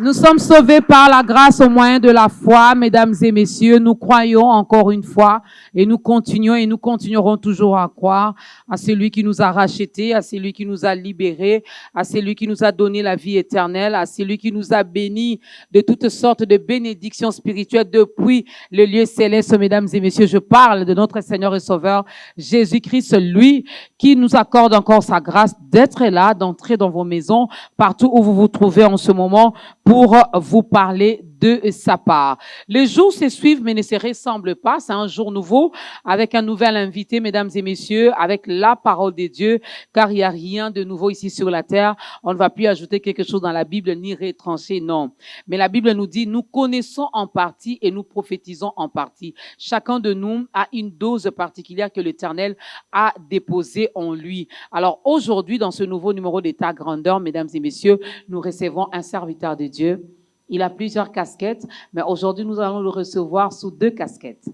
Nous sommes sauvés par la grâce au moyen de la foi, mesdames et messieurs. Nous croyons encore une fois et nous continuons et nous continuerons toujours à croire à celui qui nous a rachetés, à celui qui nous a libérés, à celui qui nous a donné la vie éternelle, à celui qui nous a bénis de toutes sortes de bénédictions spirituelles depuis le lieu céleste, mesdames et messieurs. Je parle de notre Seigneur et Sauveur Jésus-Christ, lui qui nous accorde encore sa grâce d'être là, d'entrer dans vos maisons, partout où vous vous trouvez en ce moment, pour vous parler de sa part. Les jours se suivent mais ne se ressemblent pas. C'est un jour nouveau avec un nouvel invité, mesdames et messieurs, avec la parole de Dieu, car il n'y a rien de nouveau ici sur la terre. On ne va plus ajouter quelque chose dans la Bible ni retrancher, non. Mais la Bible nous dit, nous connaissons en partie et nous prophétisons en partie. Chacun de nous a une dose particulière que l'Éternel a déposée en lui. Alors aujourd'hui, dans ce nouveau numéro d'État Grandeur, mesdames et messieurs, nous recevons un serviteur de Dieu. Il a plusieurs casquettes, mais aujourd'hui, nous allons le recevoir sous 2 casquettes.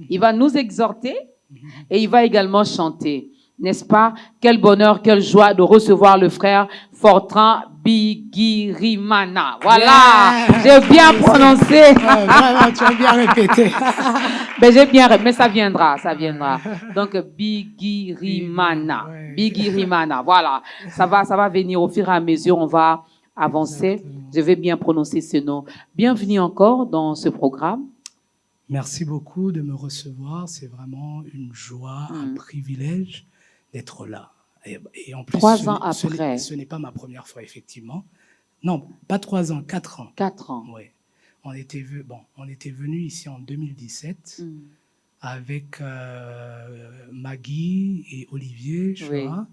Il va nous exhorter et il va également chanter. N'est-ce pas? Quel bonheur, quelle joie de recevoir le frère Fortran Bigirimana. Voilà, j'ai bien prononcé. Voilà, tu as bien répété. Ben, j'ai bien répété, mais ça viendra. Donc, Bigirimana. Ouais. Bigirimana, voilà. Ça va venir au fur et à mesure, on va avancer. Exactement. Je vais bien prononcer ce nom. Bienvenue encore dans ce programme. Merci beaucoup de me recevoir. C'est vraiment une joie, un privilège d'être là. Et en plus, 3 ans après. ce n'est pas ma première fois, effectivement. Non, pas 3 ans, 4 ans. 4 ans. Oui. On était venu ici en 2017 avec Maggie et Olivier, je crois,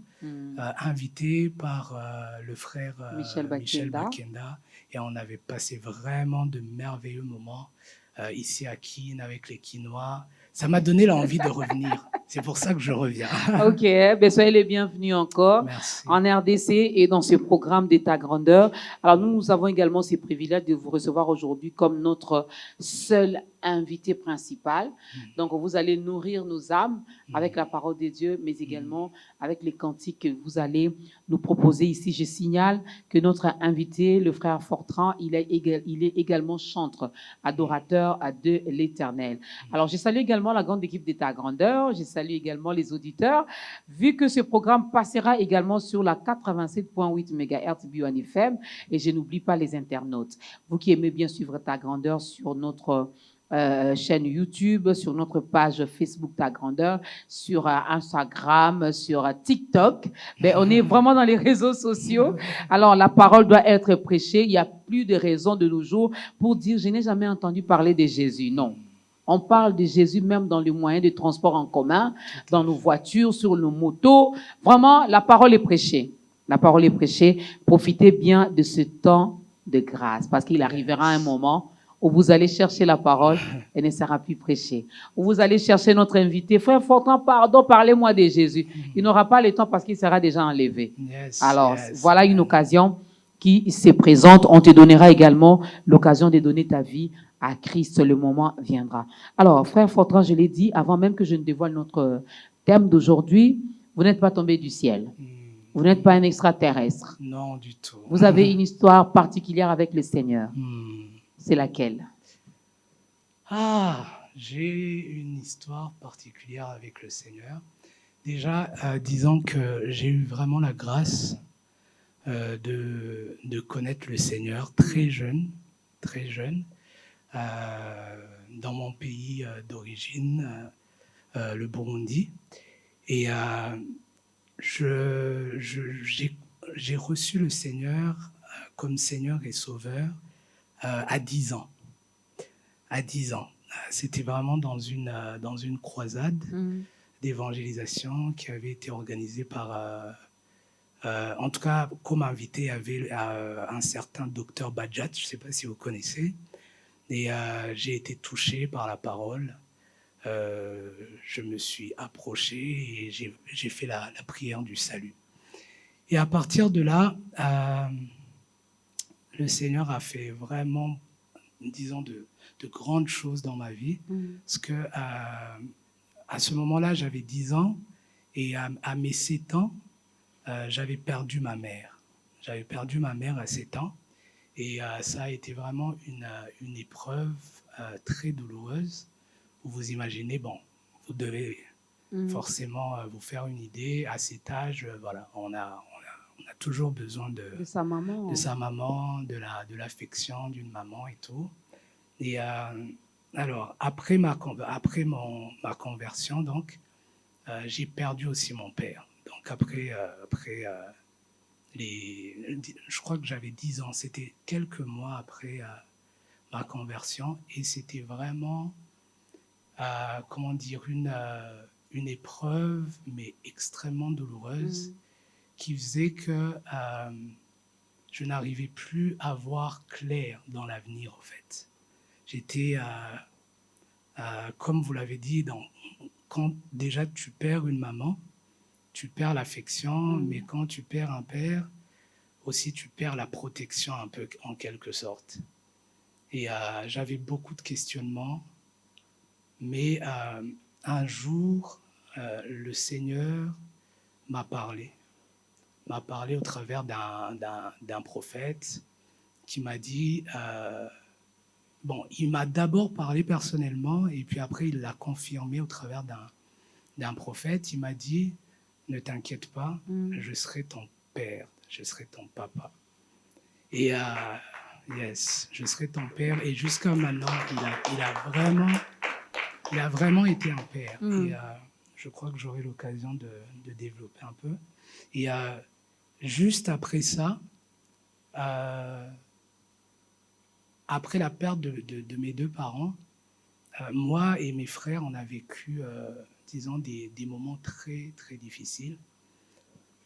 invités par le frère Michel Bakenda. Et on avait passé vraiment de merveilleux moments ici à Keene avec les Quinois. Ça m'a donné l'envie de revenir. C'est pour ça que je reviens. OK, ben soyez les bienvenus encore. Merci. En RDC et dans ce programme d'État Grandeur. Alors nous avons également ce privilège de vous recevoir aujourd'hui comme notre seul invité principal. Donc vous allez nourrir nos âmes avec la parole de Dieu, mais également avec les cantiques que vous allez nous proposer ici. Je signale que notre invité, le frère Fortran, il est également chantre, adorateur de l'Éternel. Alors je salue également la grande équipe d'État Grandeur. Je salue également les auditeurs. Vu que ce programme passera également sur la 87.8 MHz Bio1 FM, et je n'oublie pas les internautes. Vous qui aimez bien suivre Ta Grandeur sur notre chaîne YouTube, sur notre page Facebook Ta Grandeur, sur Instagram, sur TikTok. Ben, on est vraiment dans les réseaux sociaux. Alors, la parole doit être prêchée. Il n'y a plus de raison de nos jours pour dire « je n'ai jamais entendu parler de Jésus ». Non. On parle de Jésus même dans les moyens de transport en commun, dans nos voitures, sur nos motos. Vraiment, la parole est prêchée. La parole est prêchée. Profitez bien de ce temps de grâce parce qu'il arrivera un moment où vous allez chercher la parole et ne sera plus prêchée. Où vous allez chercher notre invité. Frère Fortran, pardon, parlez-moi de Jésus. Il n'aura pas le temps parce qu'il sera déjà enlevé. Alors, voilà une occasion qui se présente. On te donnera également l'occasion de donner ta vie à Christ. Le moment viendra. Alors, frère Fortran, je l'ai dit avant même que je ne dévoile notre thème d'aujourd'hui, vous n'êtes pas tombé du ciel. Vous n'êtes pas un extraterrestre. Non, du tout. Vous avez une histoire particulière avec le Seigneur. C'est laquelle? J'ai une histoire particulière avec le Seigneur. Déjà, disons que j'ai eu vraiment la grâce de connaître le Seigneur très jeune, dans mon pays d'origine, le Burundi. Et j'ai reçu le Seigneur comme Seigneur et Sauveur à 10 ans. À 10 ans. C'était vraiment dans une croisade d'évangélisation qui avait été organisée par... en tout cas, comme invité, il y avait un certain docteur Bajat, je ne sais pas si vous connaissez. Et j'ai été touché par la parole. Je me suis approché et j'ai fait la prière du salut. Et à partir de là... le Seigneur a fait vraiment, disons, de grandes choses dans ma vie. Parce que à ce moment-là, j'avais 10 ans et à mes 7 ans, j'avais perdu ma mère. J'avais perdu ma mère à 7 ans. Et ça a été vraiment une épreuve très douloureuse. Vous imaginez, bon, vous devez forcément vous faire une idée. À cet âge, voilà, on a toujours besoin De sa maman. de sa maman, de l'affection d'une maman et tout. Et alors, après ma conversion, donc, j'ai perdu aussi mon père. Donc après je crois que j'avais 10 ans, c'était quelques mois après ma conversion, et c'était vraiment, comment dire, une épreuve, mais extrêmement douloureuse, qui faisait que je n'arrivais plus à voir clair dans l'avenir, en fait. J'étais, comme vous l'avez dit, quand déjà tu perds une maman, tu perds l'affection, mais quand tu perds un père, aussi tu perds la protection un peu, en quelque sorte. Et j'avais beaucoup de questionnements, mais un jour, le Seigneur m'a parlé au travers d'un prophète qui m'a dit, bon, il m'a d'abord parlé personnellement, et puis après il l'a confirmé au travers d'un prophète. Il m'a dit, ne t'inquiète pas, je serai ton père, je serai ton papa. Et yes, je serai ton père. Et jusqu'à maintenant, il a vraiment été un père. Et je crois que j'aurai l'occasion de développer un peu. Et juste après ça, après la perte de mes deux parents, moi et mes frères, on a vécu, disons, des moments très, très difficiles,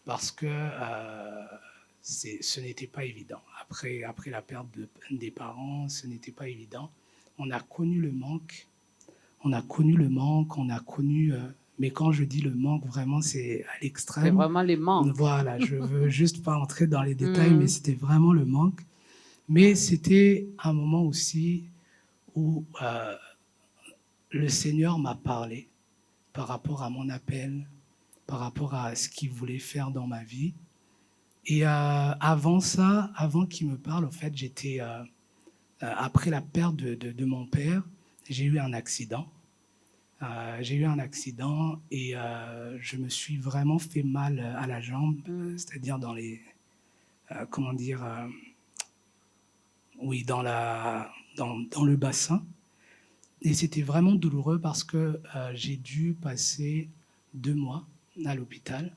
parce que ce n'était pas évident. Après la perte des parents, ce n'était pas évident. On a connu le manque, mais quand je dis le manque, vraiment, c'est à l'extrême. C'est vraiment les manques. Voilà, je veux juste pas entrer dans les détails, mais c'était vraiment le manque. Mais c'était un moment aussi où le Seigneur m'a parlé par rapport à mon appel, par rapport à ce qu'il voulait faire dans ma vie. Et avant ça, avant qu'il me parle, en fait, j'étais, après la perte de mon père, j'ai eu un accident. Et je me suis vraiment fait mal à la jambe, c'est-à-dire dans les, comment dire, oui, dans le bassin. Et c'était vraiment douloureux parce que j'ai dû passer 2 mois à l'hôpital.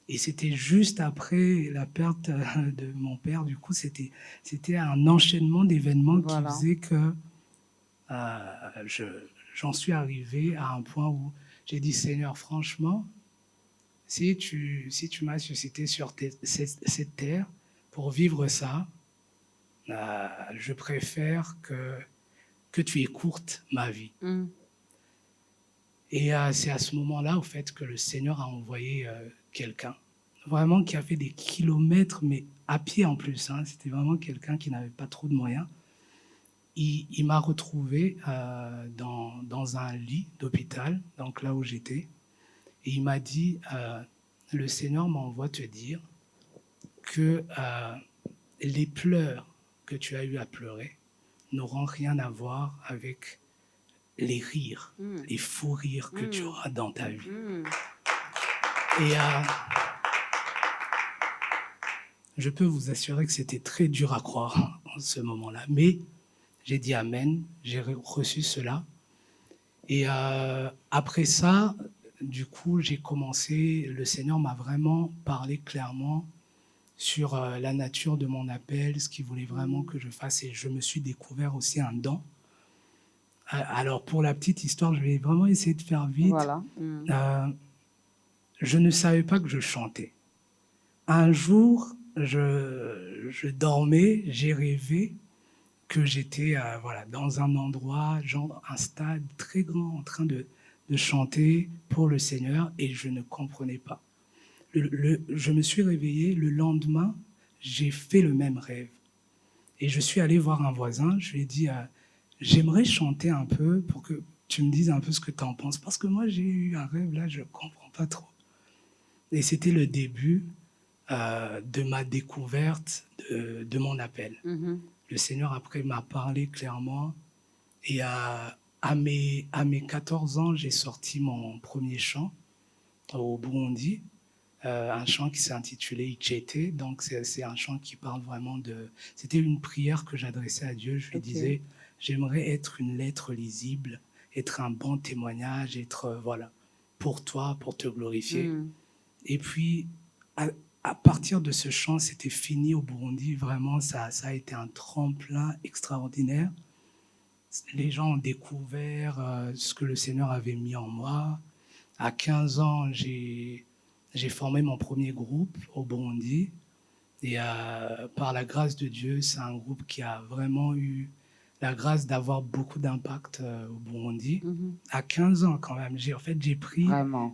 Et c'était juste après la perte de mon père. Du coup, c'était un enchaînement d'événements qui faisait que j'en suis arrivé à un point où j'ai dit, Seigneur, franchement, si tu m'as suscité sur cette terre pour vivre ça, je préfère que tu écourtes ma vie. Et c'est à ce moment-là, au fait, que le Seigneur a envoyé quelqu'un, vraiment qui a fait des kilomètres, mais à pied en plus. Hein. C'était vraiment quelqu'un qui n'avait pas trop de moyens. Il m'a retrouvé dans un lit d'hôpital, donc là où j'étais, et il m'a dit, le Seigneur m'envoie te dire que les pleurs que tu as eu à pleurer n'auront rien à voir avec les rires, les fous rires que tu auras dans ta vie. Et je peux vous assurer que c'était très dur à croire en ce moment-là, mais j'ai dit Amen, j'ai reçu cela. Et après ça, du coup, j'ai commencé, le Seigneur m'a vraiment parlé clairement sur la nature de mon appel, ce qu'il voulait vraiment que je fasse, et je me suis découvert aussi un don. Alors, pour la petite histoire, je vais vraiment essayer de faire vite. Voilà. Je ne savais pas que je chantais. Un jour, je dormais, j'ai rêvé que j'étais voilà, dans un endroit, genre un stade très grand, en train de chanter pour le Seigneur, et je ne comprenais pas. Je me suis réveillé, le lendemain, j'ai fait le même rêve. Et je suis allé voir un voisin, je lui ai dit, j'aimerais chanter un peu pour que tu me dises un peu ce que tu en penses, parce que moi j'ai eu un rêve là, je ne comprends pas trop. Et c'était le début de ma découverte de mon appel. Le Seigneur, après, m'a parlé clairement. Et à mes 14 ans, j'ai sorti mon premier chant au Burundi, un chant qui s'est intitulé Ichete. Donc, c'est un chant qui parle vraiment de... C'était une prière que j'adressais à Dieu. Je lui disais, j'aimerais être une lettre lisible, être un bon témoignage, être, voilà, pour toi, pour te glorifier. Et puis, à partir de ce chant, c'était fini au Burundi. Vraiment, ça a été un tremplin extraordinaire. Les gens ont découvert ce que le Seigneur avait mis en moi. À 15 ans, j'ai formé mon premier groupe au Burundi. Et par la grâce de Dieu, c'est un groupe qui a vraiment eu la grâce d'avoir beaucoup d'impact au Burundi. À 15 ans, quand même, j'ai pris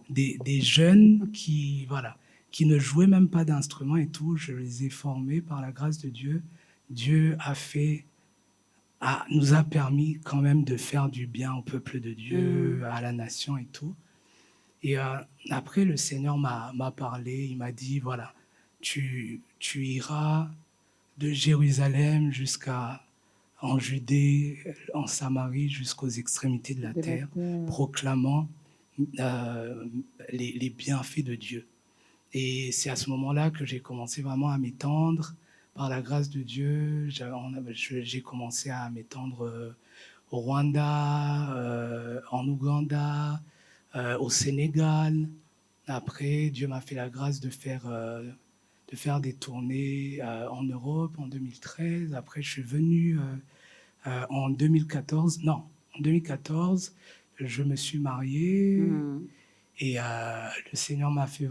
des jeunes qui ne jouaient même pas d'instruments et tout. Je les ai formés par la grâce de Dieu. Dieu nous a permis quand même de faire du bien au peuple de Dieu, à la nation et tout. Et après, le Seigneur m'a parlé, il m'a dit, voilà, tu iras de Jérusalem en Judée, en Samarie, jusqu'aux extrémités de la terre, proclamant les bienfaits de Dieu. Et c'est à ce moment-là que j'ai commencé vraiment à m'étendre. Par la grâce de Dieu, j'ai commencé à m'étendre au Rwanda, en Ouganda, au Sénégal. Après, Dieu m'a fait la grâce de faire des tournées en Europe en 2013. Après, je suis venu en 2014. Non, en 2014, je me suis marié et le Seigneur m'a fait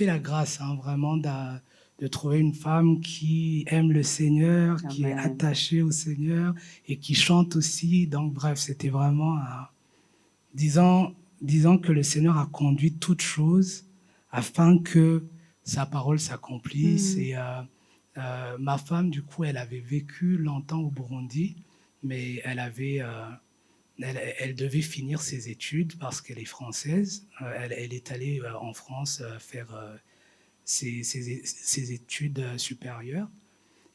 la grâce, vraiment, de trouver une femme qui aime le Seigneur, Amen. Qui est attachée au Seigneur et qui chante aussi. Donc, bref, c'était vraiment, disons que le Seigneur a conduit toutes choses afin que sa parole s'accomplisse. Et ma femme, du coup, elle avait vécu longtemps au Burundi, mais elle devait finir ses études parce qu'elle est française. Elle est allée en France faire ses études supérieures.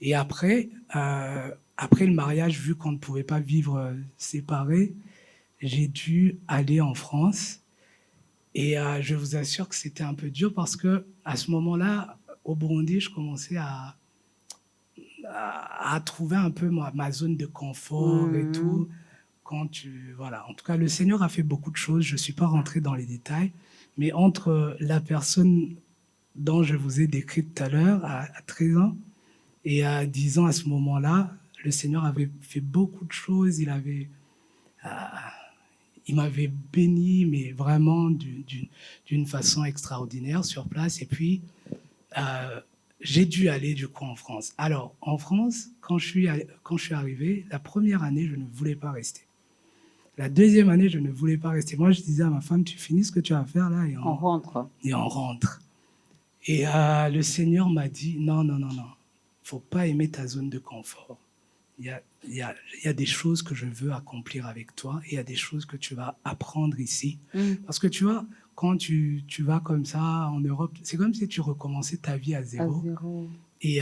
Et après le mariage, vu qu'on ne pouvait pas vivre séparés, j'ai dû aller en France. Et je vous assure que c'était un peu dur parce que à ce moment-là, au Burundi, je commençais à trouver un peu ma zone de confort et tout. En tout cas, le Seigneur a fait beaucoup de choses. Je ne suis pas rentré dans les détails, mais entre la personne dont je vous ai décrit tout à l'heure, à 13 ans, et à 10 ans, à ce moment-là, le Seigneur avait fait beaucoup de choses. Il m'avait béni, mais vraiment d'une façon extraordinaire sur place. Et puis, j'ai dû aller du coup en France. Alors, en France, quand je suis arrivé, la première année, je ne voulais pas rester. La deuxième année, je ne voulais pas rester. Moi, je disais à ma femme, tu finis ce que tu as à faire là et on rentre. Et on rentre. Et le Seigneur m'a dit, non, il ne faut pas aimer ta zone de confort. Il y a des choses que je veux accomplir avec toi et il y a des choses que tu vas apprendre ici. Parce que tu vois, quand tu vas comme ça en Europe, c'est comme si tu recommençais ta vie à zéro. Et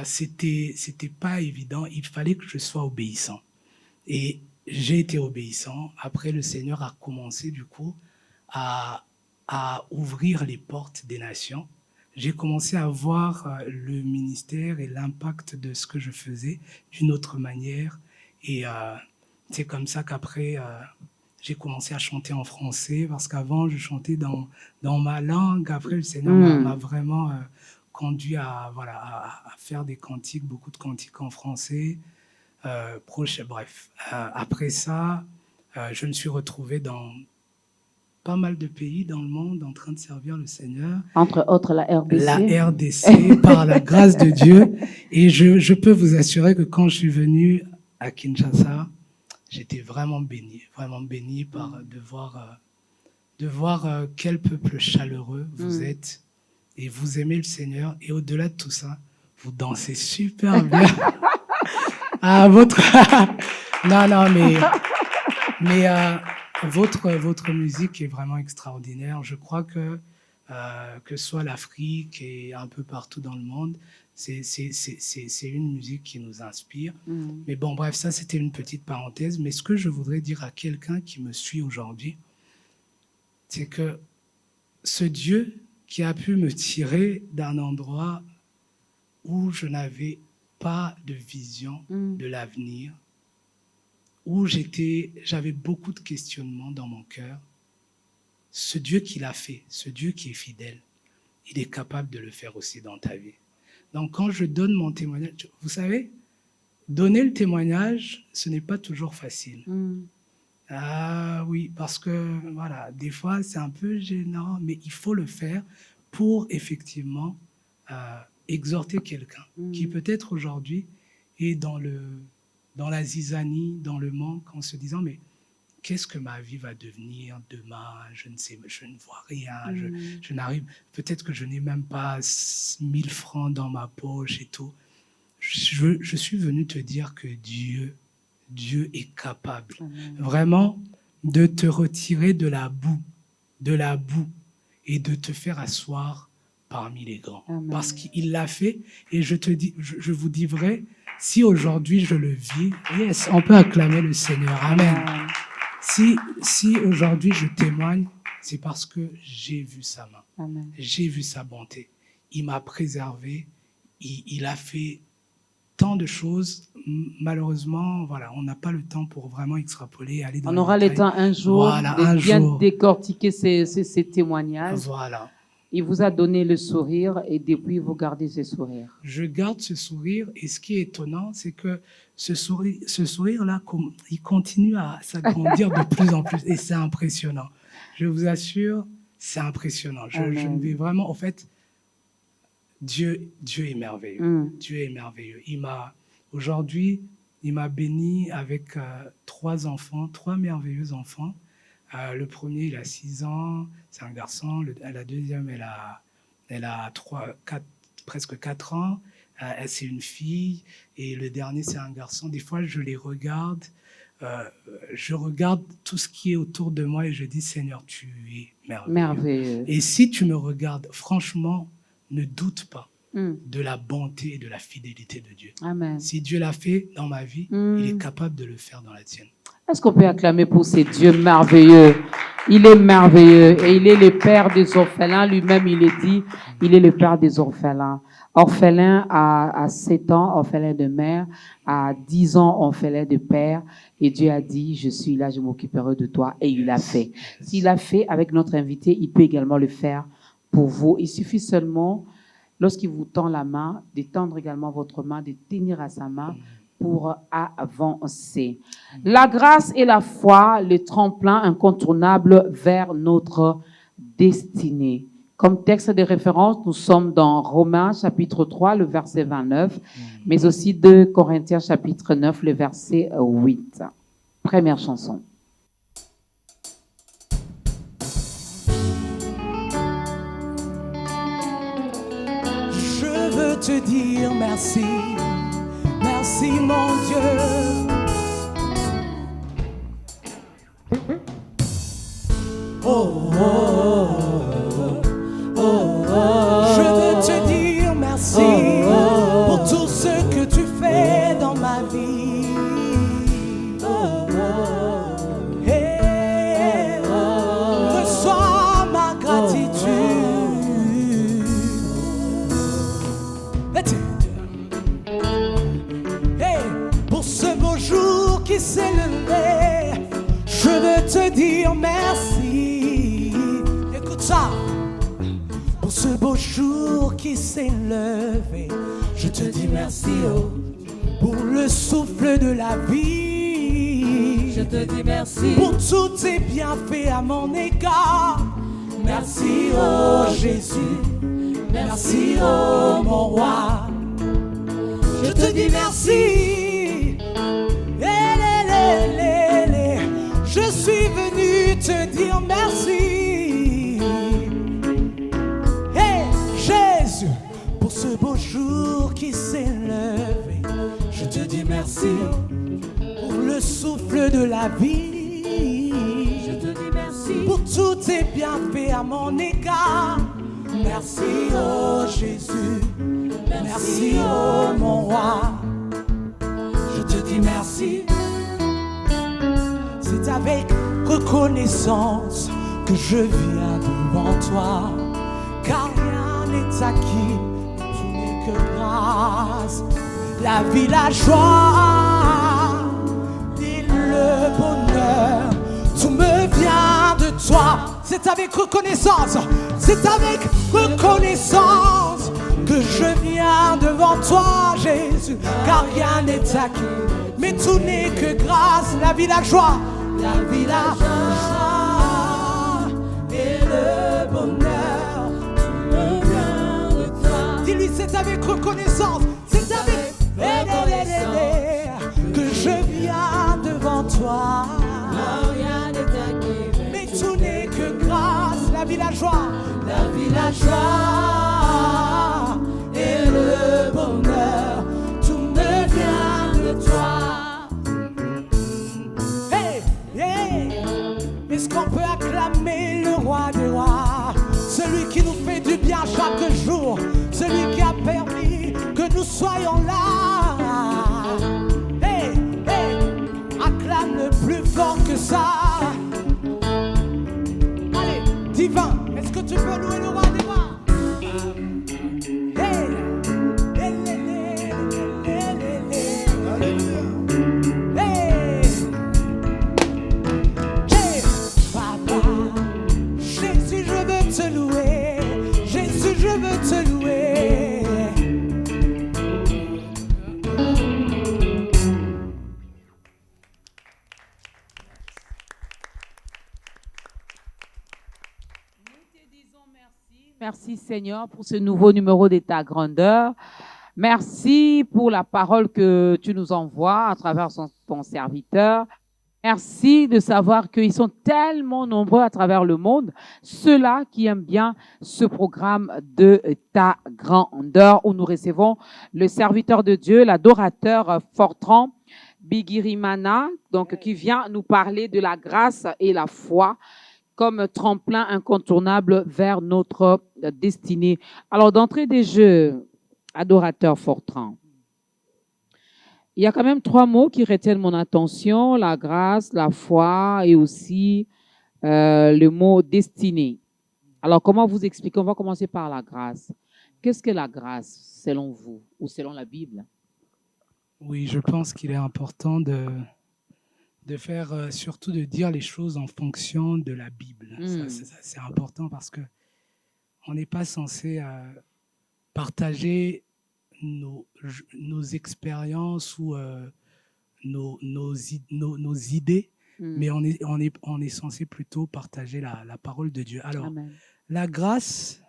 c'était pas évident. Il fallait que je sois obéissant. Et j'ai été obéissant. Après, le Seigneur a commencé du coup à ouvrir les portes des nations. J'ai commencé à voir le ministère et l'impact de ce que je faisais d'une autre manière. Et c'est comme ça qu'après, j'ai commencé à chanter en français, parce qu'avant, je chantais dans ma langue. Après, le Seigneur m'a vraiment conduit à faire des cantiques, beaucoup de cantiques en français. Bref, après ça, je me suis retrouvé dans pas mal de pays dans le monde en train de servir le Seigneur. Entre autres la RDC. La RDC, par la grâce de Dieu. Et je peux vous assurer que quand je suis venu à Kinshasa, j'étais vraiment béni de voir quel peuple chaleureux vous êtes et vous aimez le Seigneur. Et au-delà de tout ça, vous dansez super bien. Votre musique est vraiment extraordinaire. Je crois que que ce soit l'Afrique et un peu partout dans le monde. C'est une musique qui nous inspire. Mais bon, bref, ça, c'était une petite parenthèse. Mais ce que je voudrais dire à quelqu'un qui me suit aujourd'hui, c'est que ce Dieu qui a pu me tirer d'un endroit où je n'avais pas de vision de l'avenir, où j'avais beaucoup de questionnements dans mon cœur, ce Dieu qui l'a fait, ce Dieu qui est fidèle, il est capable de le faire aussi dans ta vie. Donc quand je donne mon témoignage, vous savez, donner le témoignage, ce n'est pas toujours facile. Ah oui, parce que voilà, des fois c'est un peu gênant, mais il faut le faire pour effectivement exhorter quelqu'un qui peut-être aujourd'hui est dans la zizanie, dans le manque, en se disant mais qu'est-ce que ma vie va devenir demain? Je ne sais, je ne vois rien, je n'arrive, peut-être que je n'ai même pas 1000 francs dans ma poche et tout. Je suis venu te dire que Dieu est capable vraiment de te retirer de la boue et de te faire asseoir parmi les grands. Amen. Parce qu'il l'a fait et je vous dis vrai, si aujourd'hui je le vis, yes, on peut acclamer le Seigneur. Amen. Si aujourd'hui je témoigne, c'est parce que j'ai vu sa main. Amen. J'ai vu sa bonté. Il m'a préservé, il a fait tant de choses. Malheureusement, voilà, on n'a pas le temps pour vraiment extrapoler, aller dans on aura le temps un jour de bien décortiquer ces témoignages. Voilà. Il vous a donné le sourire et depuis, vous gardez ce sourire. Je garde ce sourire et ce qui est étonnant, c'est que ce sourire-là, il continue à s'agrandir de plus en plus et c'est impressionnant. Je vous assure, c'est impressionnant. Je ne vais vraiment, en fait, Dieu est merveilleux. Dieu est merveilleux. Aujourd'hui, il m'a béni avec 3 enfants, 3 merveilleux enfants. Le premier, il a 6 ans, c'est un garçon. La deuxième, elle a presque 4 ans. C'est une fille. Et le dernier, c'est un garçon. Des fois, je les regarde. Je regarde tout ce qui est autour de moi et je dis, Seigneur, tu es merveilleux. Et si tu me regardes, franchement, ne doute pas de la bonté et de la fidélité de Dieu. Amen. Si Dieu l'a fait dans ma vie, il est capable de le faire dans la tienne. Est-ce qu'on peut acclamer pour ces dieux merveilleux? Il est merveilleux et il est le père des orphelins. Lui-même, il est dit, il est le père des orphelins. Orphelin à 7 ans, orphelin de mère, à 10 ans, orphelin de père. Et Dieu a dit, je suis là, je m'occuperai de toi. Et il l'a fait. S'il l'a fait avec notre invité, il peut également le faire pour vous. Il suffit seulement, lorsqu'il vous tend la main, de tendre également votre main, de tenir à sa main pour avancer. La grâce et la foi, le tremplin incontournable vers notre destinée. Comme texte de référence, nous sommes dans Romains chapitre 3, le verset 29, mais aussi 2 Corinthiens chapitre 9, le verset 8. Première chanson. Je veux te dire merci. Merci mon Dieu. Oh, oh, oh, oh, oh. Je veux te dire merci pour tout ce que tu fais dans ma vie. Hey, reçois ma gratitude. Pour ce beau jour qui s'est levé, je veux te dire merci. Écoute ça. Pour ce beau jour qui s'est levé, je te dis merci pour le souffle de la vie. Je te dis merci pour tous tes bienfaits à mon égard. Merci oh Jésus, merci oh mon roi. Je te dis merci. Je suis venu te dire merci. Hey Jésus, pour ce beau jour qui s'est levé, je te dis merci pour le souffle de la vie. Je te dis merci pour tous tes bienfaits à mon égard. Merci, oh Jésus. Merci, oh mon roi. Je te dis merci. C'est avec reconnaissance que je viens devant toi. Car rien n'est acquis, tout n'est que grâce. La vie, la joie et le bonheur, tout me vient de toi. C'est avec reconnaissance, c'est avec reconnaissance que je viens devant toi, Jésus. Car rien n'est acquis, mais tout n'est que grâce. La vie, la joie, la vie, la joie et le bonheur, tout me vient de toi. Dis-lui, c'est avec reconnaissance, c'est avec que je viens devant toi. Rien n'est acquis, mais tout n'est que grâce. La vie, la joie, la vie, la joie et le bonheur, tout me vient de toi. Hey, hey, est-ce qu'on peut acclamer le roi des rois, celui qui nous fait du bien chaque jour, celui qui a permis que nous soyons là. Hey, hey, acclame le plus fort que ça. Allez, divin, est-ce que tu peux louer le roi des rois? Hey, hey, hey, hey, Papa, Jésus, je veux te louer. Jésus, je veux te louer. Merci Seigneur pour ce nouveau numéro de ta grandeur. Merci pour la parole que tu nous envoies à travers ton serviteur. Merci de savoir qu'ils sont tellement nombreux à travers le monde, ceux-là qui aiment bien ce programme de ta grandeur où nous recevons le serviteur de Dieu, l'adorateur Fortran Bigirimana, donc qui vient nous parler de la grâce et la foi comme tremplin incontournable vers notre destinée. Alors, d'entrée des jeux, adorateur Fortran, il y a quand même 3 mots qui retiennent mon attention, la grâce, la foi et aussi le mot destinée. Alors, comment vous expliquer? On va commencer par la grâce. Qu'est-ce que la grâce, selon vous, ou selon la Bible? Oui, je pense qu'il est important de faire, surtout de dire les choses en fonction de la Bible. C'est important parce que on n'est pas censé partager nos expériences ou nos idées, mais on est censé plutôt partager la parole de Dieu. Alors, Amen. la grâce,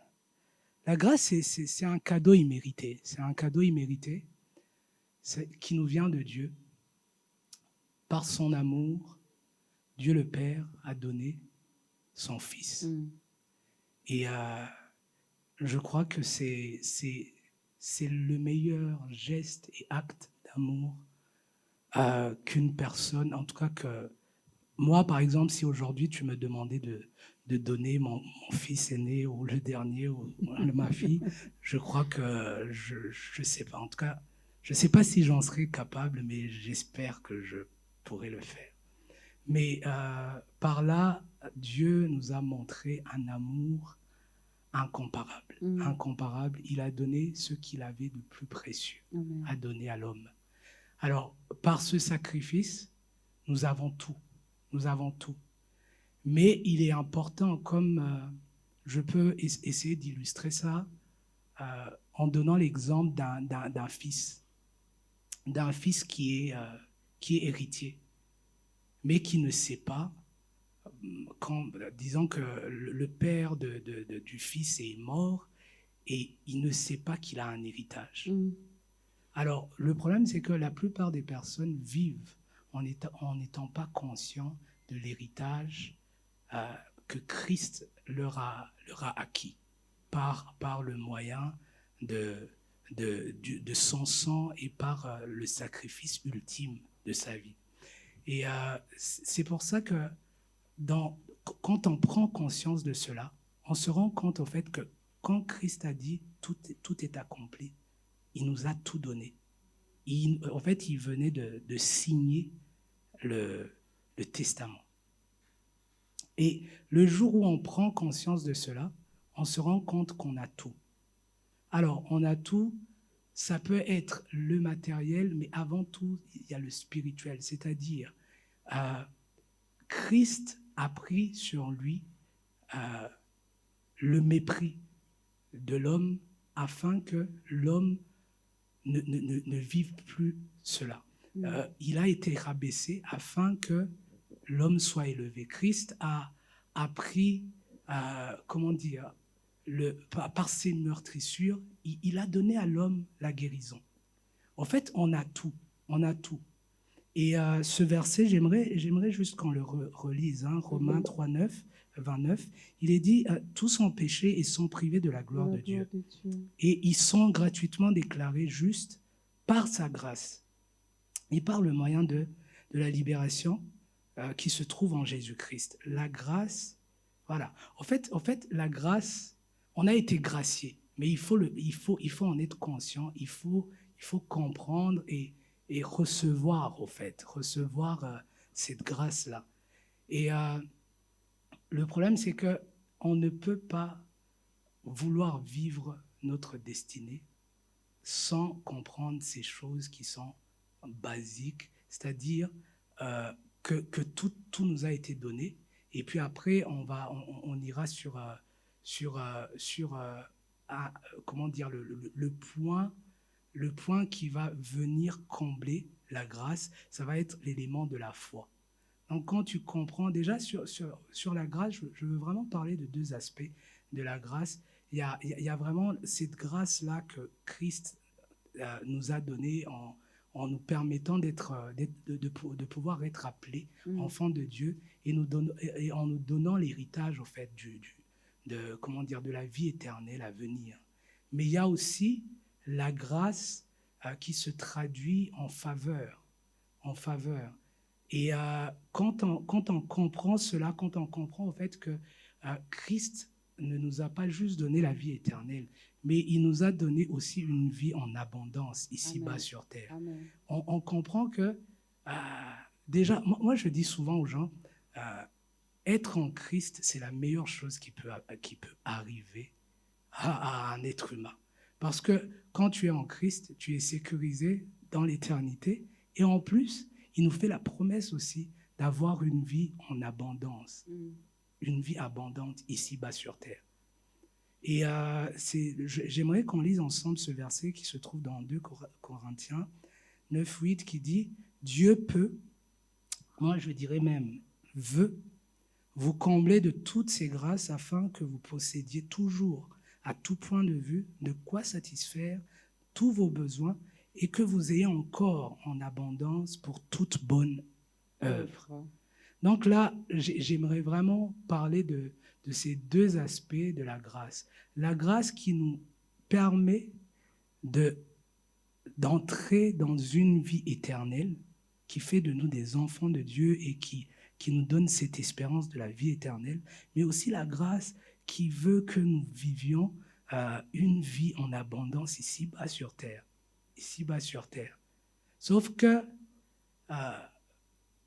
c'est un cadeau immérité. C'est un cadeau immérité qui nous vient de Dieu. Par son amour, Dieu le Père a donné son Fils. Et je crois que c'est le meilleur geste et acte d'amour qu'une personne, en tout cas que moi, par exemple, si aujourd'hui tu me demandais de donner mon fils aîné ou le dernier ou ma fille, je crois que je sais pas. En tout cas, je sais pas si j'en serais capable, mais j'espère que je pourrais le faire. Mais par là, Dieu nous a montré un amour incomparable. Incomparable. Il a donné ce qu'il avait de plus précieux à donner à l'homme. Alors, par ce sacrifice, nous avons tout. Nous avons tout. Mais il est important, comme je peux essayer d'illustrer ça en donnant l'exemple d'un fils. D'un fils qui est héritier, mais qui ne sait pas, disons que le père du fils est mort et il ne sait pas qu'il a un héritage. Alors, le problème, c'est que la plupart des personnes vivent en n'étant pas conscients de l'héritage que Christ leur a acquis par le moyen de son sang et par le sacrifice ultime de sa vie. Et c'est pour ça que quand on prend conscience de cela, on se rend compte au fait que quand Christ a dit tout est accompli, il nous a tout donné. En fait, il venait de signer le testament. Et le jour où on prend conscience de cela, on se rend compte qu'on a tout. Alors, on a tout, ça peut être le matériel, mais avant tout, il y a le spirituel, c'est-à-dire Christ a pris sur lui le mépris de l'homme afin que l'homme ne vive plus cela. Il a été rabaissé afin que l'homme soit élevé. Christ a pris, comment dire, par ses meurtrissures, il a donné à l'homme la guérison. En fait, on a tout, on a tout. Et ce verset, j'aimerais juste qu'on le relise, hein, Romains 3, 29, il est dit « Tous ont péché et sont privés de la gloire de Dieu. Et ils sont gratuitement déclarés justes par sa grâce et par le moyen de la libération qui se trouve en Jésus-Christ. » La grâce, voilà. En fait, la grâce, on a été gracié, mais il faut en être conscient, il faut comprendre et recevoir, recevoir cette grâce-là. Et le problème, c'est que on ne peut pas vouloir vivre notre destinée sans comprendre ces choses qui sont basiques, c'est-à-dire que tout nous a été donné. Et puis après, on ira sur comment dire, le point qui va venir combler la grâce, ça va être l'élément de la foi. Donc quand tu comprends, déjà sur la grâce, je veux vraiment parler de deux aspects de la grâce. Il y a vraiment cette grâce-là que Christ nous a donnée en nous permettant de pouvoir être appelés enfants de Dieu et en nous donnant l'héritage, au fait, de la vie éternelle à venir. Mais il y a aussi la grâce qui se traduit en faveur. Et quand on comprend cela, quand on comprend au fait que Christ ne nous a pas juste donné la vie éternelle, mais il nous a donné aussi une vie en abondance ici-bas sur terre. On comprend que déjà, moi je dis souvent aux gens, être en Christ, c'est la meilleure chose qui peut arriver à un être humain. Parce que quand tu es en Christ, tu es sécurisé dans l'éternité. Et en plus, il nous fait la promesse aussi d'avoir une vie en abondance. Une vie abondante ici-bas sur terre. Et j'aimerais qu'on lise ensemble ce verset qui se trouve dans 2 Corinthiens 9, 8, qui dit « Dieu peut, moi je dirais même, veut vous combler de toutes ces grâces afin que vous possédiez toujours à tout point de vue de quoi satisfaire tous vos besoins et que vous ayez encore en abondance pour toute bonne œuvre. » Donc là, j'aimerais vraiment parler de ces deux aspects de la grâce. La grâce qui nous permet d'entrer dans une vie éternelle, qui fait de nous des enfants de Dieu et qui nous donne cette espérance de la vie éternelle, mais aussi la grâce qui veut que nous vivions une vie en abondance ici-bas sur terre. Ici-bas sur terre. Sauf que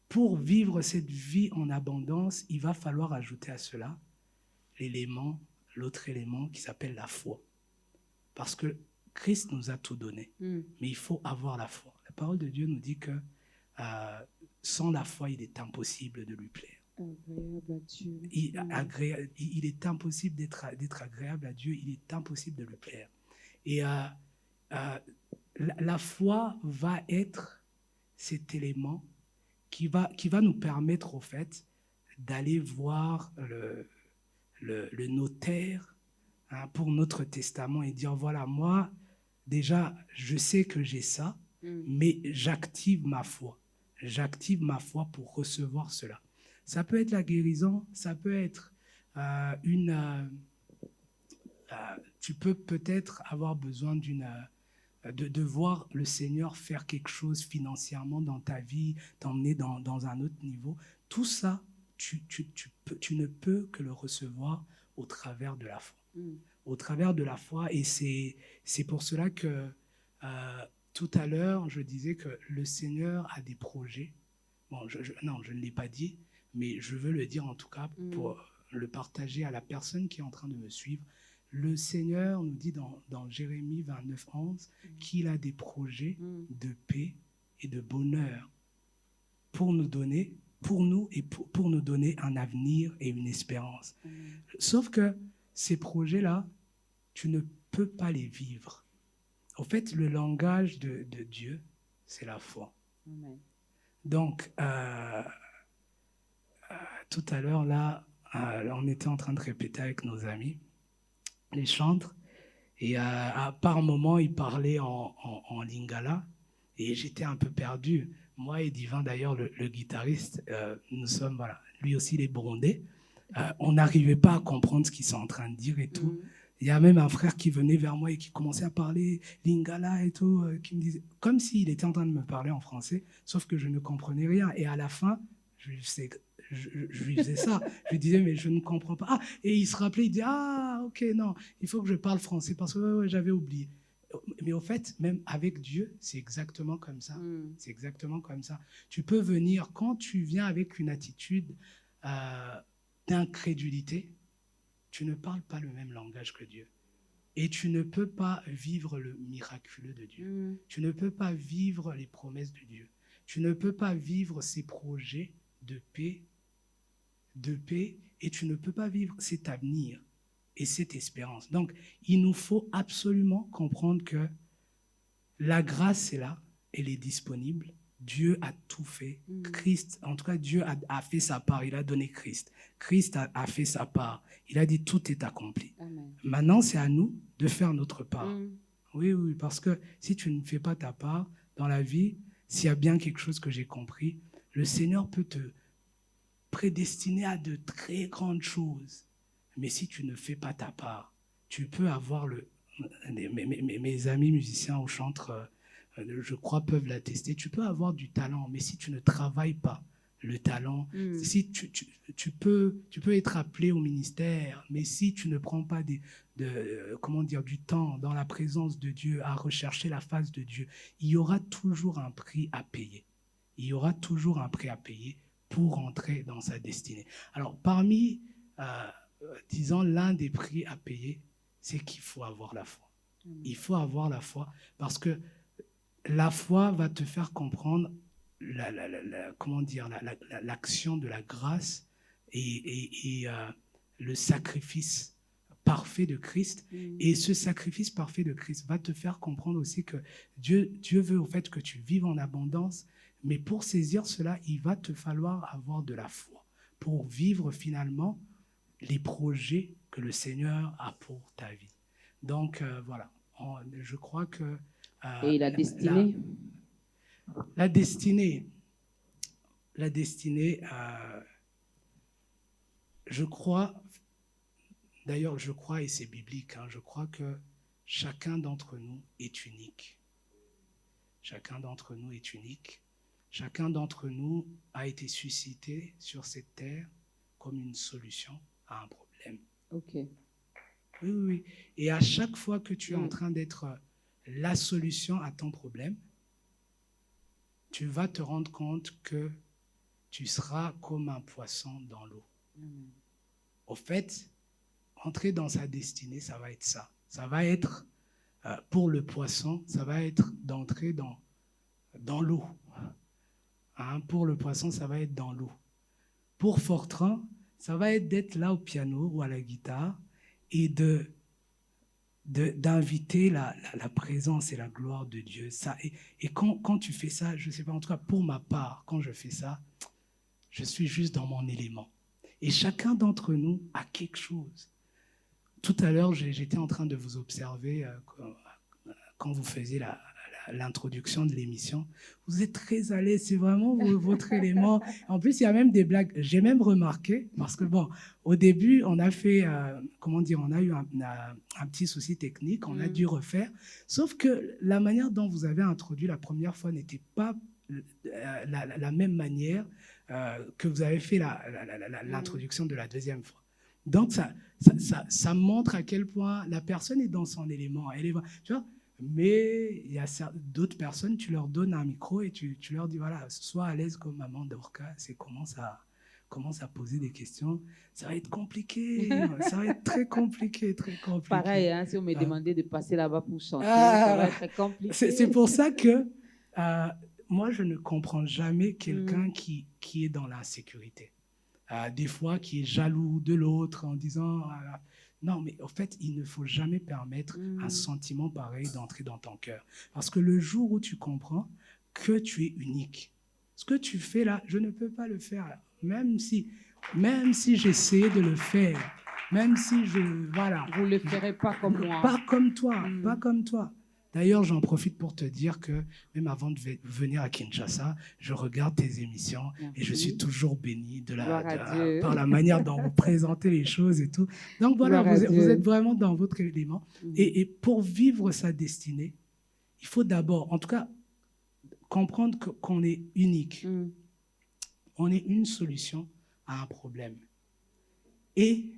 pour vivre cette vie en abondance, il va falloir ajouter à cela l'autre élément qui s'appelle la foi. Parce que Christ nous a tout donné, mais il faut avoir la foi. La parole de Dieu nous dit que sans la foi, il est impossible de lui plaire. Agréable à Dieu. Il est impossible d'être agréable à Dieu, il est impossible de lui plaire. Et la foi va être cet élément qui va nous permettre, au fait, d'aller voir le notaire pour notre testament et dire, voilà, moi, déjà, je sais que j'ai ça, mais j'active ma foi. J'active ma foi pour recevoir cela. Ça peut être la guérison, ça peut être tu peux peut-être avoir besoin de voir le Seigneur faire quelque chose financièrement dans ta vie, t'emmener dans un autre niveau. Tout ça, tu ne peux que le recevoir au travers de la foi. Mm. Au travers de la foi. Et c'est pour cela que tout à l'heure, je disais que le Seigneur a des projets. Bon, non, je ne l'ai pas dit, mais je veux le dire en tout cas pour le partager à la personne qui est en train de me suivre. Le Seigneur nous dit dans Jérémie 29, 11 qu'il a des projets de paix et de bonheur pour nous donner, pour nous et pour nous donner un avenir et une espérance. Sauf que ces projets-là, tu ne peux pas les vivre. En fait, le langage de Dieu, c'est la foi. Amen. Donc, tout à l'heure, là, on était en train de répéter avec nos amis les chantres, et par moment, ils parlaient en lingala, et j'étais un peu perdu. Moi et Divin, d'ailleurs, le guitariste, nous sommes, voilà, lui aussi, il est burundais. On n'arrivait pas à comprendre ce qu'ils sont en train de dire et tout. Il y a même un frère qui venait vers moi et qui commençait à parler lingala et tout, qui me disait, comme s'il était en train de me parler en français, sauf que je ne comprenais rien. Et à la fin, je lui faisais ça. Je lui disais, mais je ne comprends pas. Ah, et il se rappelait, il dit, ah, ok, non, il faut que je parle français parce que ouais, j'avais oublié. Mais au fait, même avec Dieu, c'est exactement comme ça. C'est exactement comme ça. Tu peux venir, quand tu viens avec une attitude d'incrédulité, tu ne parles pas le même langage que Dieu. Et tu ne peux pas vivre le miraculeux de Dieu. Tu ne peux pas vivre les promesses de Dieu. Tu ne peux pas vivre ses projets de paix, et tu ne peux pas vivre cet avenir et cette espérance. Donc, il nous faut absolument comprendre que la grâce est là, elle est disponible. Dieu a tout fait. Christ, en tout cas, Dieu a fait sa part. Il a donné Christ. Christ a fait sa part. Il a dit tout est accompli. Amen. Maintenant, c'est à nous de faire notre part. Oui, parce que si tu ne fais pas ta part dans la vie, s'il y a bien quelque chose que j'ai compris, le Seigneur peut te prédestiner à de très grandes choses. Mais si tu ne fais pas ta part, tu peux avoir mes amis musiciens ou chantres, je crois, peuvent l'attester. Tu peux avoir du talent, mais si tu ne travailles pas le talent, si tu peux être appelé au ministère, mais si tu ne prends pas du temps dans la présence de Dieu, à rechercher la face de Dieu, il y aura toujours un prix à payer. Il y aura toujours un prix à payer pour entrer dans sa destinée. Alors, parmi, disons, l'un des prix à payer, c'est qu'il faut avoir la foi. Il faut avoir la foi parce que la foi va te faire comprendre l'action de la grâce et le sacrifice parfait de Christ. Et ce sacrifice parfait de Christ va te faire comprendre aussi que Dieu veut au fait que tu vives en abondance, mais pour saisir cela, il va te falloir avoir de la foi pour vivre finalement les projets que le Seigneur a pour ta vie. Donc voilà, je crois que et la destinée. La destinée, je crois, d'ailleurs je crois, et c'est biblique, je crois que chacun d'entre nous est unique. Chacun d'entre nous est unique. Chacun d'entre nous a été suscité sur cette terre comme une solution à un problème. Ok. Oui. Et à chaque fois que tu es en train d'être la solution à ton problème, tu vas te rendre compte que tu seras comme un poisson dans l'eau. Au fait, entrer dans sa destinée, ça va être ça. Ça va être, pour le poisson, ça va être d'entrer dans l'eau. Pour le poisson, ça va être dans l'eau. Pour Fortran, ça va être d'être là au piano ou à la guitare et d'inviter la présence et la gloire de Dieu. Ça, et quand tu fais ça, je ne sais pas, en tout cas pour ma part, quand je fais ça, je suis juste dans mon élément. Et chacun d'entre nous a quelque chose. Tout à l'heure, j'étais en train de vous observer quand vous faisiez l'introduction de l'émission. Vous êtes très à l'aise, c'est vraiment votre élément. En plus, il y a même des blagues. J'ai même remarqué, parce que bon, au début, on a fait, on a eu un petit souci technique, on a dû refaire. Sauf que la manière dont vous avez introduit la première fois n'était pas la même manière que vous avez fait l'introduction de la deuxième fois. Donc, ça montre à quel point la personne est dans son élément. Elle est, tu vois, mais il y a d'autres personnes, tu leur donnes un micro et tu leur dis, voilà, sois à l'aise comme maman Dorcas et commence à poser des questions. Ça va être compliqué, ça va être très compliqué, très compliqué. Pareil, hein, si on me demandait de passer là-bas pour chanter, ça va être compliqué. C'est pour ça que moi, je ne comprends jamais quelqu'un qui est dans l'insécurité. Des fois, qui est jaloux de l'autre en disant... non, mais en fait, il ne faut jamais permettre un sentiment pareil d'entrer dans ton cœur. Parce que le jour où tu comprends que tu es unique, ce que tu fais là, je ne peux pas le faire. Même si j'essayais de le faire, même si voilà. Vous ne le ferez pas comme moi. Pas comme toi, pas comme toi. D'ailleurs, j'en profite pour te dire que même avant de venir à Kinshasa, je regarde tes émissions et je suis toujours béni par la manière dont vous présentez les choses et tout. Donc voilà, vous êtes vraiment dans votre élément. Et pour vivre sa destinée, il faut d'abord, en tout cas, comprendre qu'on est unique. On est une solution à un problème. Et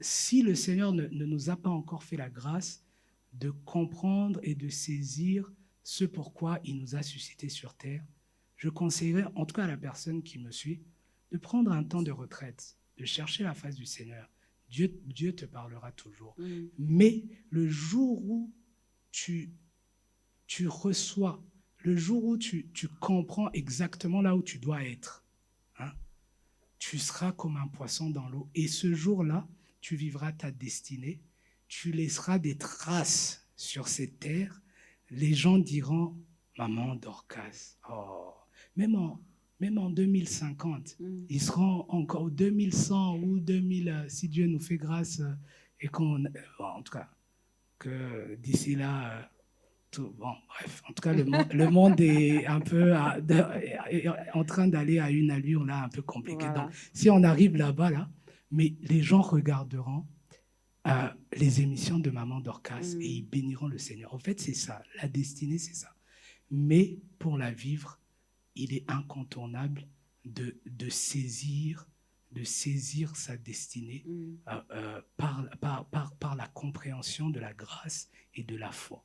si le Seigneur ne nous a pas encore fait la grâce de comprendre et de saisir ce pourquoi il nous a suscités sur terre, je conseillerais, en tout cas à la personne qui me suit, de prendre un temps de retraite, de chercher la face du Seigneur. Dieu te parlera toujours. Mais le jour où tu reçois, le jour où tu comprends exactement là où tu dois être, hein, tu seras comme un poisson dans l'eau. Et ce jour-là, tu vivras ta destinée. Tu laisseras des traces sur cette terre. Les gens diront, maman Dorcas. Oh. Même en 2050, ils seront encore 2100 ou 2000, si Dieu nous fait grâce et en tout cas, que d'ici là, bref, en tout cas, le monde est un peu en train d'aller à une allure là un peu compliquée. Voilà. Donc, si on arrive là-bas, mais les gens regarderont les émissions de Maman Dorcas et ils béniront le Seigneur. En fait, c'est ça. La destinée, c'est ça. Mais pour la vivre, il est incontournable de saisir sa destinée par la compréhension de la grâce et de la foi.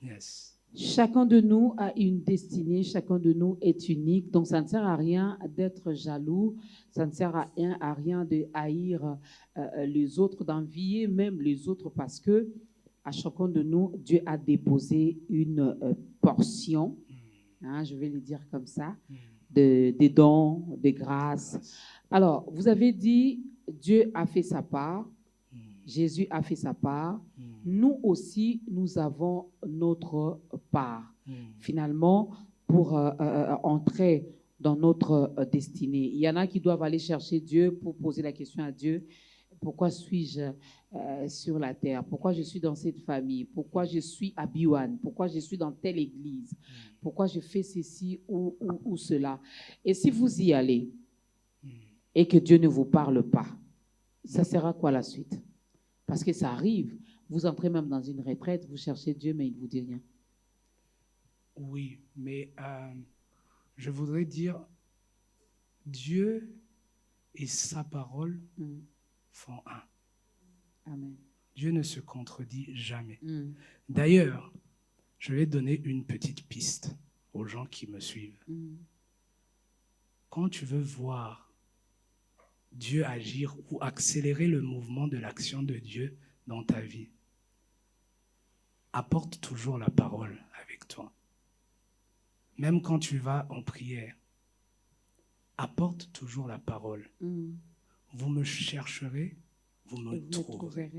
Yes. Chacun de nous a une destinée, chacun de nous est unique, donc ça ne sert à rien d'être jaloux, ça ne sert à rien de haïr les autres, d'envier même les autres, parce que à chacun de nous, Dieu a déposé une portion, hein, je vais le dire comme ça, des dons, des grâces. Alors, vous avez dit, Dieu a fait sa part, Jésus a fait sa part. Nous aussi, nous avons notre part. Finalement, pour entrer dans notre destinée. Il y en a qui doivent aller chercher Dieu pour poser la question à Dieu. Pourquoi suis-je sur la terre? Pourquoi je suis dans cette famille? Pourquoi je suis à Biwan? Pourquoi je suis dans telle église? Pourquoi je fais ceci ou cela? Et si vous y allez et que Dieu ne vous parle pas, ça sert à quoi la suite? Parce que ça arrive. Vous entrez même dans une retraite, vous cherchez Dieu, mais il ne vous dit rien. Oui, mais je voudrais dire, Dieu et sa parole font un. Amen. Dieu ne se contredit jamais. D'ailleurs, je vais donner une petite piste aux gens qui me suivent. Quand tu veux voir Dieu agir ou accélérer le mouvement de l'action de Dieu dans ta vie, apporte toujours la parole avec toi. Même quand tu vas en prière, apporte toujours la parole. Vous me chercherez, vous me trouverez.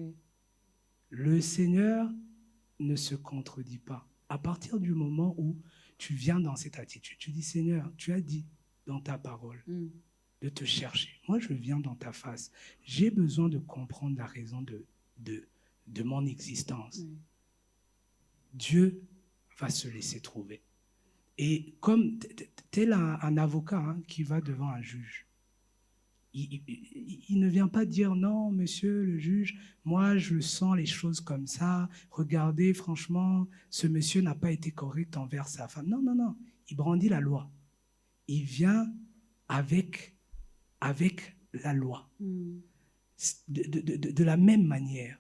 Le Seigneur ne se contredit pas. À partir du moment où tu viens dans cette attitude, tu dis, Seigneur, tu as dit dans ta parole de te chercher. Moi, je viens dans ta face. J'ai besoin de comprendre la raison de mon existence. Dieu va se laisser trouver. Et comme tel un avocat qui va devant un juge, il ne vient pas dire non, monsieur le juge, moi je sens les choses comme ça, regardez, franchement, ce monsieur n'a pas été correct envers sa femme. Non, non, non, il brandit la loi. Il vient avec la loi. Mm. De la même manière,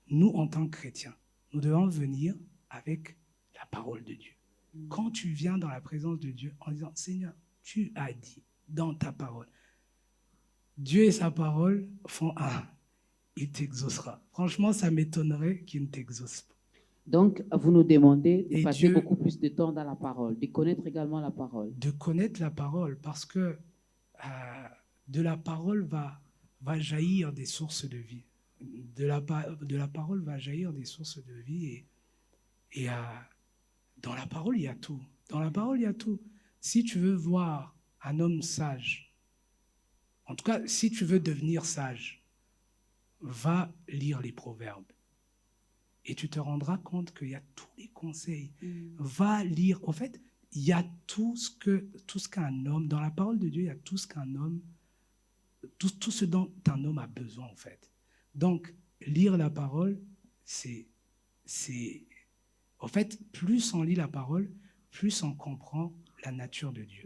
nous, en tant que chrétiens, nous devons venir avec la parole de Dieu. Quand tu viens dans la présence de Dieu en disant, Seigneur, tu as dit dans ta parole, Dieu et sa parole font un, il t'exaucera. Franchement, ça m'étonnerait qu'il ne t'exauce pas. Donc, vous nous demandez de Et passer Dieu- beaucoup plus de temps dans la parole, de connaître également la parole. De connaître la parole, parce que de la parole va jaillir des sources de vie. De la parole va jaillir des sources de vie. Et dans la parole, il y a tout. Dans la parole, il y a tout. Si tu veux voir un homme sage, en tout cas, si tu veux devenir sage, va lire les proverbes. Et tu te rendras compte qu'il y a tous les conseils. Va lire. En fait, il y a tout ce qu'un homme, dans la parole de Dieu, il y a tout ce qu'un homme, tout ce dont un homme a besoin, en fait. Donc, lire la parole, en fait, plus on lit la parole, plus on comprend la nature de Dieu.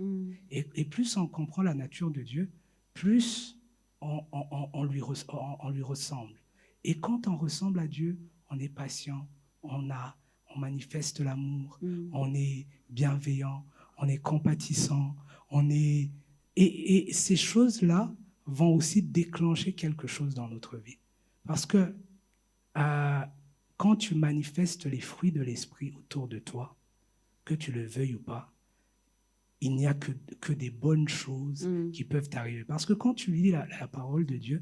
Et plus on comprend la nature de Dieu, plus on lui ressemble. Et quand on ressemble à Dieu, on est patient, on manifeste l'amour, on est bienveillant, on est compatissant, et ces choses-là vont aussi déclencher quelque chose dans notre vie. Parce que quand tu manifestes les fruits de l'esprit autour de toi, que tu le veuilles ou pas, il n'y a que des bonnes choses qui peuvent t'arriver. Parce que quand tu lis la parole de Dieu,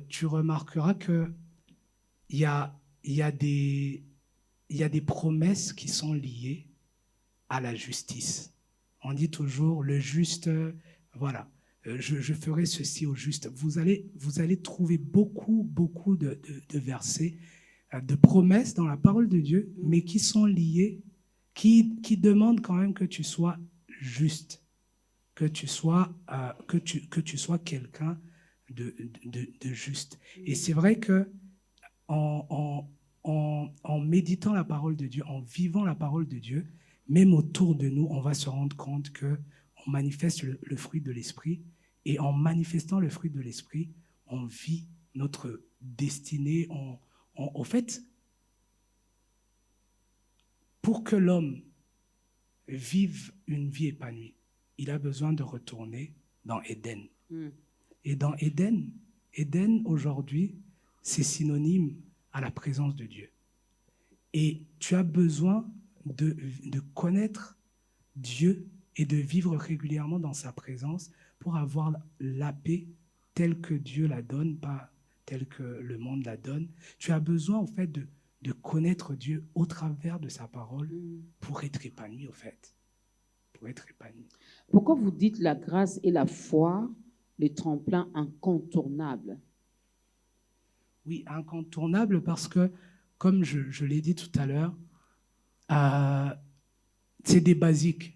tu remarqueras qu'il y a des promesses qui sont liées à la justice. On dit toujours, le juste, voilà, je ferai ceci au juste. Vous allez trouver beaucoup de versets, de promesses dans la parole de Dieu, mais qui sont liées, qui demandent quand même que tu sois juste, que tu sois quelqu'un de juste. Et c'est vrai que en méditant la parole de Dieu, en vivant la parole de Dieu, même autour de nous, on va se rendre compte qu'on manifeste le fruit de l'esprit. Et en manifestant le fruit de l'esprit, on vit notre destinée. En fait, pour que l'homme vive une vie épanouie, il a besoin de retourner dans Éden. Et dans Éden aujourd'hui, c'est synonyme à la présence de Dieu. Et tu as besoin de connaître Dieu et de vivre régulièrement dans sa présence pour avoir la paix telle que Dieu la donne, pas telle que le monde la donne. Tu as besoin, en fait, de connaître Dieu au travers de sa parole pour être épanoui, en fait. Pour être épanoui. Pourquoi vous dites la grâce et la foi, les tremplins incontournables? Oui, incontournable parce que, comme je l'ai dit tout à l'heure, c'est des basiques.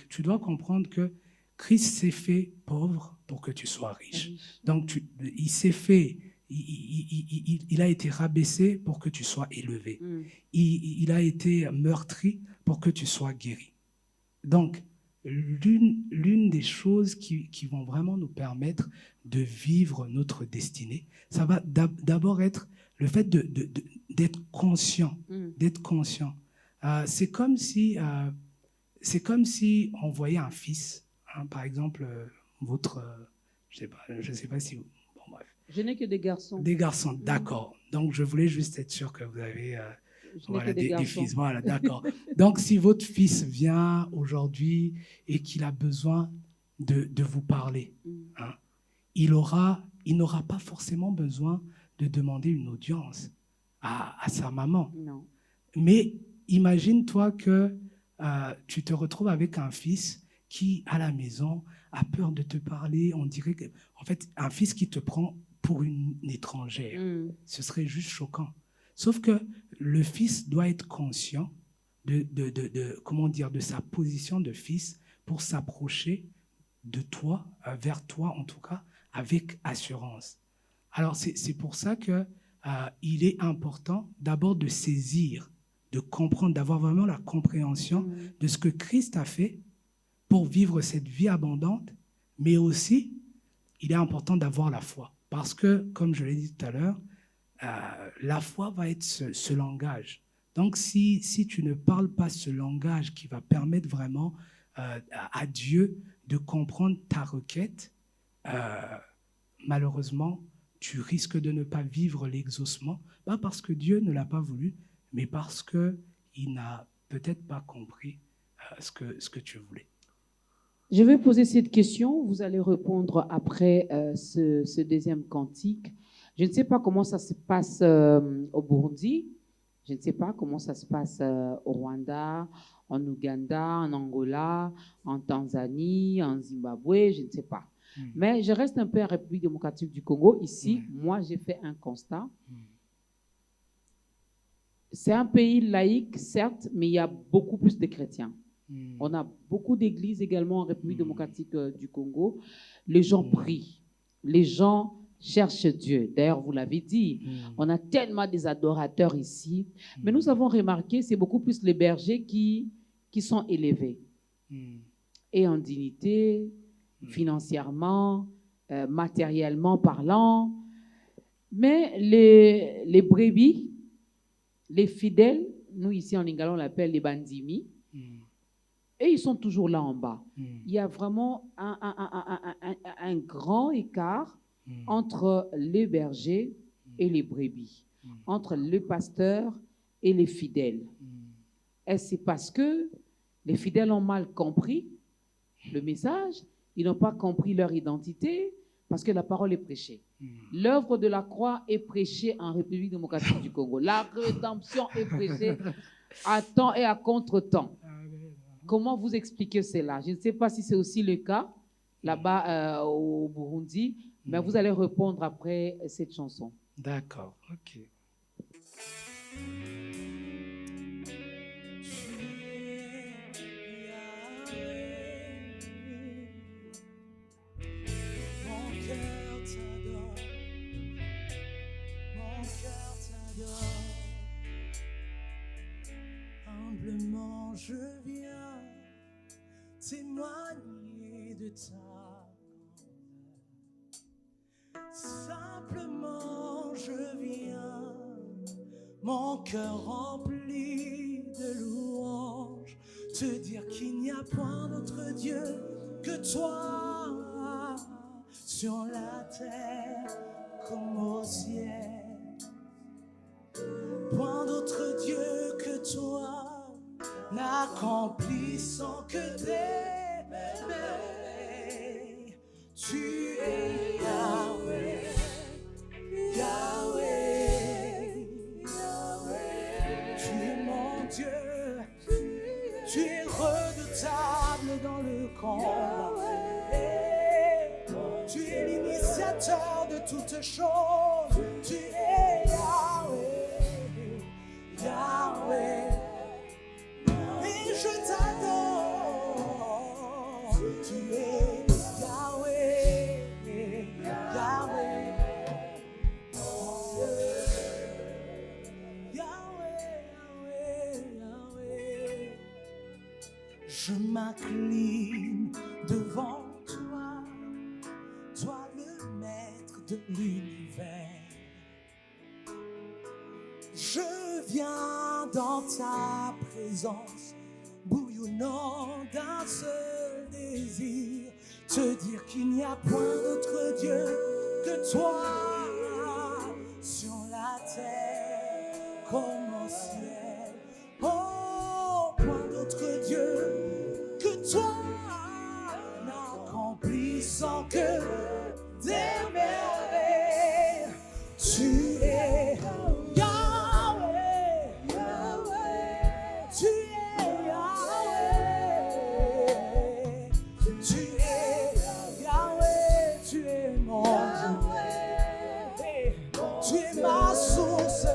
Tu dois comprendre que Christ s'est fait pauvre pour que tu sois riche. Donc, il s'est fait, il a été rabaissé pour que tu sois élevé. Il a été meurtri pour que tu sois guéri. Donc, l'une des choses qui vont vraiment nous permettre de vivre notre destinée, ça va d'abord être le fait d'être conscient. D'être conscient. C'est comme si on voyait un fils, hein, par exemple, je sais pas si... Bon, bref. Je n'ai que des garçons. Des garçons, d'accord. Donc, je voulais juste être sûr que vous avez... voilà, des fils, voilà, d'accord. Donc, si votre fils vient aujourd'hui et qu'il a besoin de vous parler, hein, il n'aura pas forcément besoin de demander une audience à sa maman. Non. Mais imagine-toi que tu te retrouves avec un fils qui, à la maison, a peur de te parler. On dirait que, en fait, un fils qui te prend pour une étrangère. Ce serait juste choquant. Sauf que le fils doit être conscient comment dire, de sa position de fils pour s'approcher de toi, vers toi en tout cas, avec assurance. Alors c'est pour ça que il est important d'abord de saisir, de comprendre, d'avoir vraiment la compréhension de ce que Christ a fait pour vivre cette vie abondante, mais aussi il est important d'avoir la foi. Parce que, comme je l'ai dit tout à l'heure, la foi va être ce langage. Donc, si tu ne parles pas ce langage qui va permettre vraiment à Dieu de comprendre ta requête, malheureusement, tu risques de ne pas vivre l'exaucement, pas parce que Dieu ne l'a pas voulu, mais parce qu'il n'a peut-être pas compris ce que tu voulais. Je vais poser cette question, vous allez répondre après ce deuxième cantique. Je ne sais pas comment ça se passe au Burundi, je ne sais pas comment ça se passe au Rwanda, en Ouganda, en Angola, en Tanzanie, en Zimbabwe, je ne sais pas. Mais je reste un peu en République démocratique du Congo. Ici, moi, j'ai fait un constat. C'est un pays laïque, certes, mais il y a beaucoup plus de chrétiens. On a beaucoup d'églises également en République démocratique du Congo. Les gens prient, les gens cherchent Dieu. D'ailleurs, vous l'avez dit, on a tellement des adorateurs ici. Mais nous avons remarqué, c'est beaucoup plus les bergers qui sont élevés. Et en dignité, financièrement, matériellement parlant. Mais les brebis, les fidèles, nous ici en Lingala, on l'appelle les bandimi, et ils sont toujours là en bas. Il y a vraiment un grand écart entre les bergers et les brebis, entre le pasteur et les fidèles. Et c'est parce que les fidèles ont mal compris le message, ils n'ont pas compris leur identité, parce que la parole est prêchée. L'œuvre de la croix est prêchée en République démocratique du Congo. La rédemption est prêchée à temps et à contre-temps. Comment vous expliquez cela? Je ne sais pas si c'est aussi le cas là-bas au Burundi, mais vous allez répondre après cette chanson. D'accord, ok. Humblement je viens témoigner de ta grandeur. Simplement je viens, mon cœur rempli de louanges, te dire qu'il n'y a point d'autre Dieu que toi, sur la terre comme au ciel. Point d'autre Dieu que toi, n'accomplissant que des merveilles. Tu es Yahweh, Yahweh, Yahweh. Tu es mon Dieu, tu es redoutable dans le combat. Tu es l'initiateur de toutes choses, tu es Yahweh, Yahweh. Et je t'adore, tu es Yahweh, Yahweh, Yahweh, Yahweh. Je m'incline devant toi, toi le maître de l'univers. Je viens dans ta présence, bouillonnant d'un seul désir, te dire qu'il n'y a point d'autre Dieu que toi, sur la terre comme au ciel. Oh, point d'autre Dieu que toi, n'accomplissant que des merveilles. Tu es Yahweh, Yahweh. Tu es Yahweh, tu es Yahweh, tu es mon Dieu. Tu es ma source,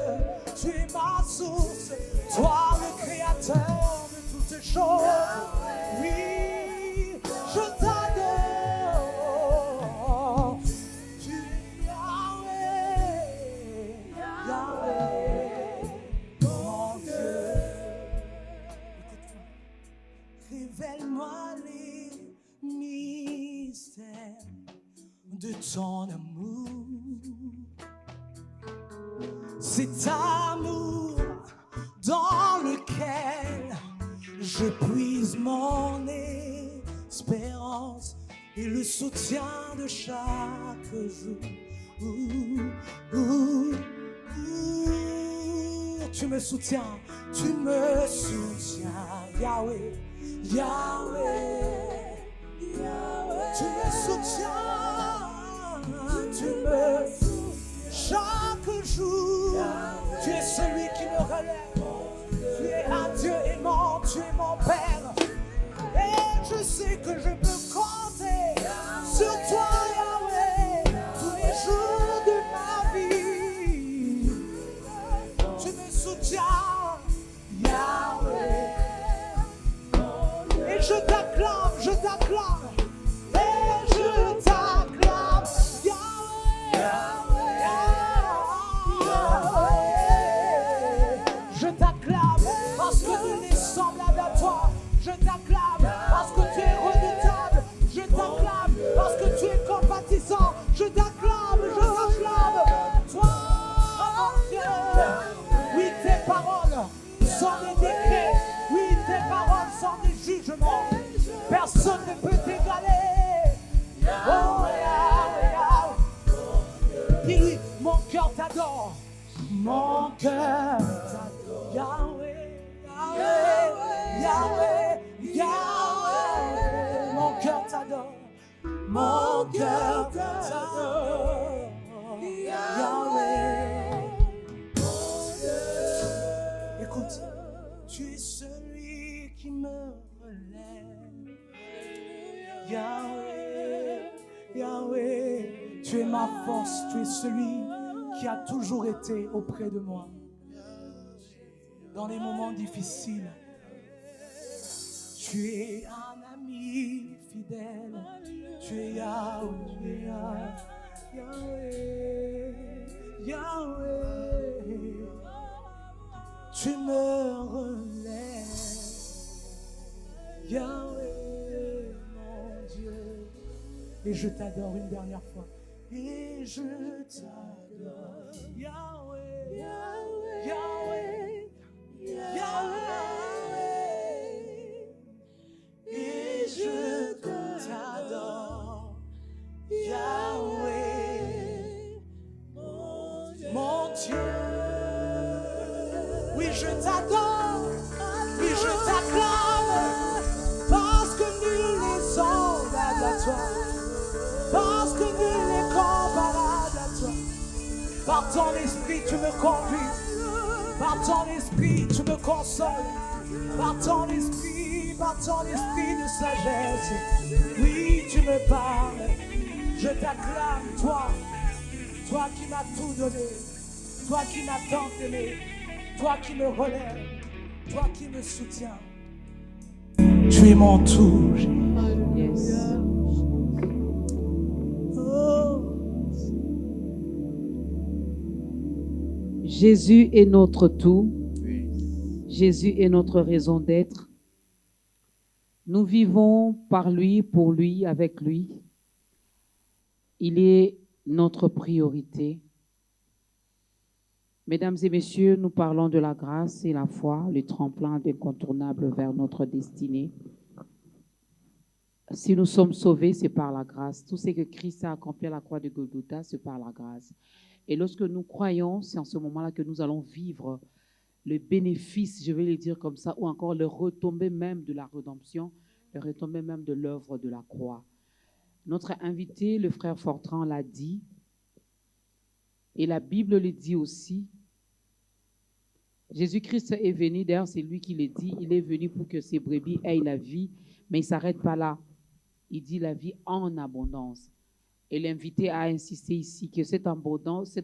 tu es ma source, toi le créateur de toutes choses. Oui, je t'adore. Tu es Yahweh, Yahweh, mon Dieu. Écoute-moi, révèle-moi les mystères de cet amour dans lequel je puise mon espérance et le soutien de chaque jour. Tu me soutiens, Yahweh, Yahweh, Yahweh. Tu me soutiens, chaque jour. Tu es celui qui me relève. Tu es un Dieu aimant, tu es mon Père. Et je sais que je peux compter sur toi, Yahweh, tous les jours de ma vie. Tu me soutiens, Yahweh. Et je t'acclame, et je t'acclame, Yahweh, Yahweh. Je t'acclame parce que nul n'est semblable à toi. Je t'acclame parce que tu es redoutable. Je t'acclame parce que tu es compatissant. Je t'acclame, toi, mon Dieu. Oui, tes paroles sont des décrets. Oui, tes paroles sont des jugements. Personne ne peut t'égaler. Oh, Yahweh, Yahweh. Dis-lui, mon cœur t'adore. Mon cœur t'adore. Yahweh, Yahweh, Yahweh, Yahweh. Mon cœur t'adore. Mon cœur t'adore. Yahweh. Écoute, tu es celui qui me relève. Yahweh, Yahweh, tu es ma force, tu es celui qui a toujours été auprès de moi. Dans les moments difficiles, tu es un ami fidèle. Tu es Yahweh, tu es Yahweh, Yahweh. Tu me relèves, Yahweh, mon Dieu. Et je t'adore une dernière fois. Et je t'adore, Yahweh, Yahweh, Yahweh, Yahweh. Et je t'adore, Yahweh, mon Dieu. Oui, je t'adore, oui, je t'acclame, parce que nul n'est semblable à toi, parce que nul n'est comparable à toi. Par ton esprit, tu me conduis, par ton esprit, tu me consoles, par ton esprit de sagesse. Oui, tu me parles, je t'acclame, toi qui m'as tout donné, toi qui m'as tant aimé. Toi qui me relèves, toi qui me soutiens, tu es mon tout. Yes. Oh. Jésus est notre tout. Jésus est notre raison d'être. Nous vivons par lui, pour lui, avec lui. Il est notre priorité. Mesdames et messieurs, nous parlons de la grâce et la foi, le tremplin incontournable vers notre destinée. Si nous sommes sauvés, c'est par la grâce. Tout ce que Christ a accompli à la croix de Golgotha, c'est par la grâce. Et lorsque nous croyons, c'est en ce moment-là que nous allons vivre le bénéfice, je vais le dire comme ça, ou encore le retombée même de la rédemption, le retombée même de l'œuvre de la croix. Notre invité, le frère Fortran, l'a dit, et la Bible le dit aussi. Jésus-Christ est venu, d'ailleurs c'est lui qui le dit, il est venu pour que ses brebis aient la vie, mais il ne s'arrête pas là. Il dit la vie en abondance. Et l'invité a insisté ici que cette abondance,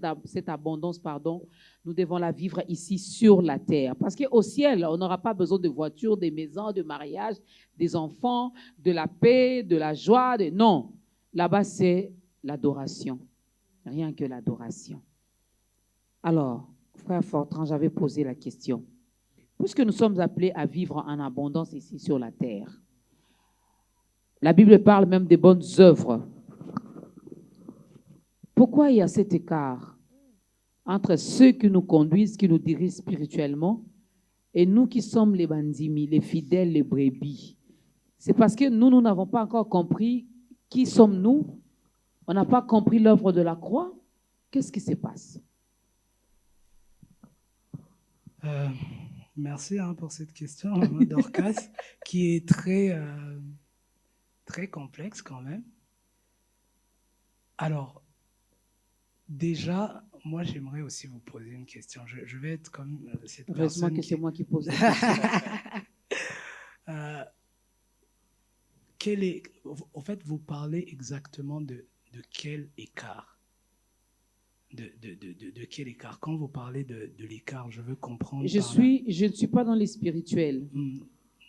nous devons la vivre ici sur la terre. Parce qu'au ciel, on n'aura pas besoin de voitures, de maisons, de mariage, des enfants, de la paix, de la joie. Non, là-bas c'est l'adoration. Rien que l'adoration. Alors, frère Fortran, j'avais posé la question. Puisque nous sommes appelés à vivre en abondance ici sur la terre, la Bible parle même des bonnes œuvres. Pourquoi il y a cet écart entre ceux qui nous conduisent, qui nous dirigent spirituellement, et nous qui sommes les bandimi, les fidèles, les brebis. C'est parce que nous n'avons pas encore compris qui sommes-nous. On n'a pas compris l'œuvre de la croix. Qu'est-ce qui se passe? Merci pour cette question, Maman Dorcas, qui est très, très complexe quand même. Alors, déjà, moi, j'aimerais aussi vous poser une question. Je vais être comme cette Heureusement personne que c'est moi qui pose la question. En fait, vous parlez exactement de quel écart? De quel écart? Quand vous parlez de l'écart, je veux comprendre. Je ne suis pas dans les spirituels.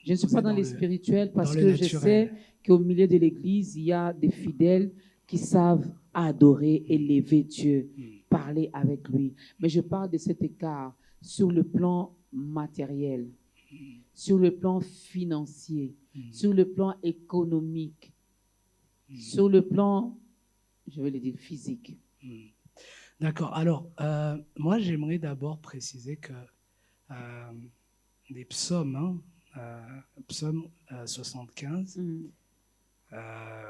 Je ne suis pas dans les spirituels parce que je sais qu'au milieu de l'Église, il y a des fidèles qui savent adorer, élever Dieu, parler avec lui. Mais je parle de cet écart sur le plan matériel, sur le plan financier, sur le plan économique, sur le plan, je vais le dire, physique. D'accord. Alors, moi, j'aimerais d'abord préciser que les psaumes, psaume 75,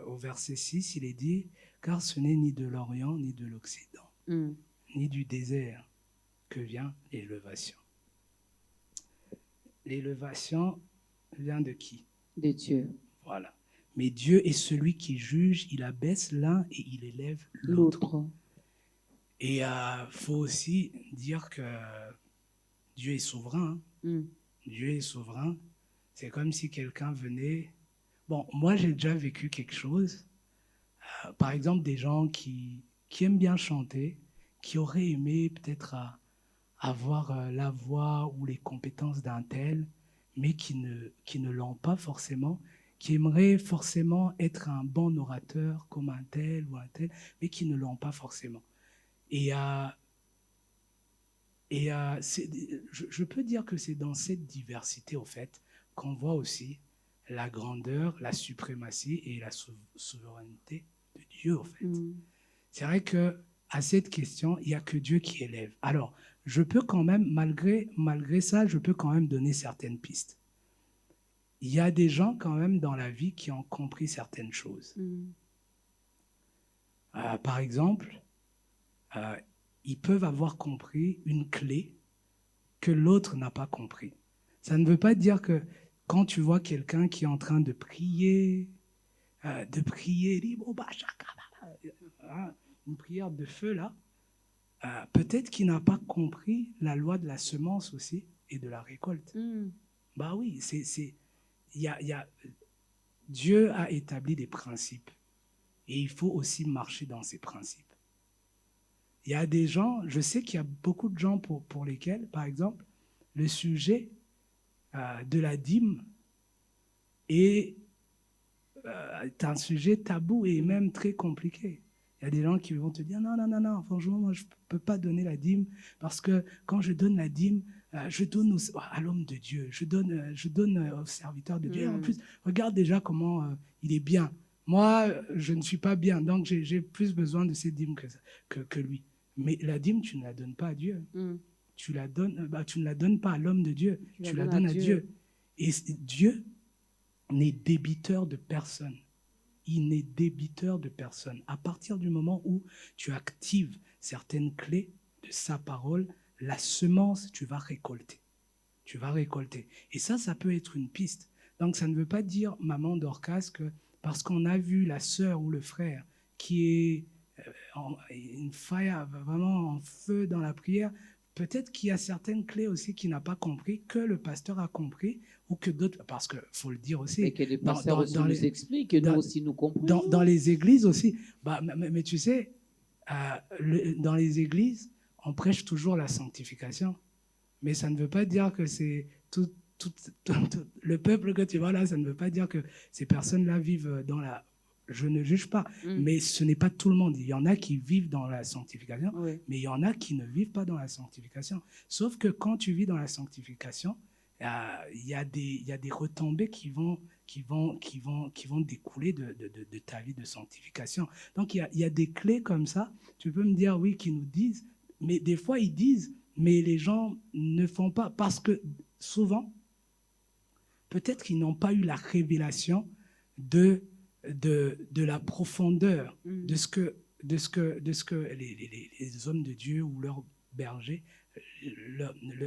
au verset 6, il est dit « Car ce n'est ni de l'Orient, ni de l'Occident, ni du désert que vient l'élévation. » L'élévation vient de qui? De Dieu. Voilà. Mais Dieu est celui qui juge, il abaisse l'un et il élève l'autre. Et il faut aussi dire que Dieu est souverain. Dieu est souverain. C'est comme si quelqu'un venait... Bon, moi, j'ai déjà vécu quelque chose. Par exemple, des gens qui aiment bien chanter, qui auraient aimé peut-être avoir la voix ou les compétences d'un tel, mais qui ne l'ont pas forcément, qui aimeraient forcément être un bon orateur comme un tel ou un tel, mais qui ne l'ont pas forcément. Et je peux dire que c'est dans cette diversité, au fait, qu'on voit aussi la grandeur, la suprématie et la souveraineté de Dieu, au fait. C'est vrai qu'à cette question, il n'y a que Dieu qui élève. Alors, je peux quand même, malgré ça, je peux quand même donner certaines pistes. Il y a des gens quand même dans la vie qui ont compris certaines choses. Par exemple, ils peuvent avoir compris une clé que l'autre n'a pas compris. Ça ne veut pas dire que quand tu vois quelqu'un qui est en train de prier, une prière de feu là, peut-être qu'il n'a pas compris la loi de la semence aussi et de la récolte. Bah oui, Dieu a établi des principes et il faut aussi marcher dans ces principes. Il y a des gens, je sais qu'il y a beaucoup de gens pour lesquels, par exemple, le sujet de la dîme est un sujet tabou et même très compliqué. Il y a des gens qui vont te dire non, franchement, moi je ne peux pas donner la dîme parce que quand je donne la dîme, je donne à l'homme de Dieu, je donne au serviteur de Dieu. Et en plus, regarde déjà comment il est bien. Moi, je ne suis pas bien, donc j'ai plus besoin de cette dîme que lui. Mais la dîme, tu ne la donnes pas à Dieu. Tu ne la donnes pas à l'homme de Dieu, tu la donnes à Dieu. Et Dieu n'est débiteur de personne. Il n'est débiteur de personne. À partir du moment où tu actives certaines clés de sa parole, la semence, tu vas récolter. Tu vas récolter. Et ça peut être une piste. Donc, ça ne veut pas dire, maman Dorcas, que parce qu'on a vu la sœur ou le frère qui est une fire, vraiment en feu dans la prière, peut-être qu'il y a certaines clés aussi qu'il n'a pas compris, que le pasteur a compris, ou que d'autres, parce qu'il faut le dire aussi. Et que les pasteurs aussi nous expliquent, que nous aussi nous comprenons. Dans les églises aussi. Mais tu sais, dans les églises, on prêche toujours la sanctification. Mais ça ne veut pas dire que c'est tout le peuple que tu vois là, ça ne veut pas dire que ces personnes-là vivent dans la... Je ne juge pas, mais ce n'est pas tout le monde. Il y en a qui vivent dans la sanctification, mais il y en a qui ne vivent pas dans la sanctification. Sauf que quand tu vis dans la sanctification, il y a des retombées qui vont découler de ta vie de sanctification. Donc il y a des clés comme ça, tu peux me dire oui, qui nous disent, mais des fois, ils disent, mais les gens ne font pas. Parce que souvent, peut-être qu'ils n'ont pas eu la révélation de la profondeur de ce que les hommes de Dieu ou leurs bergers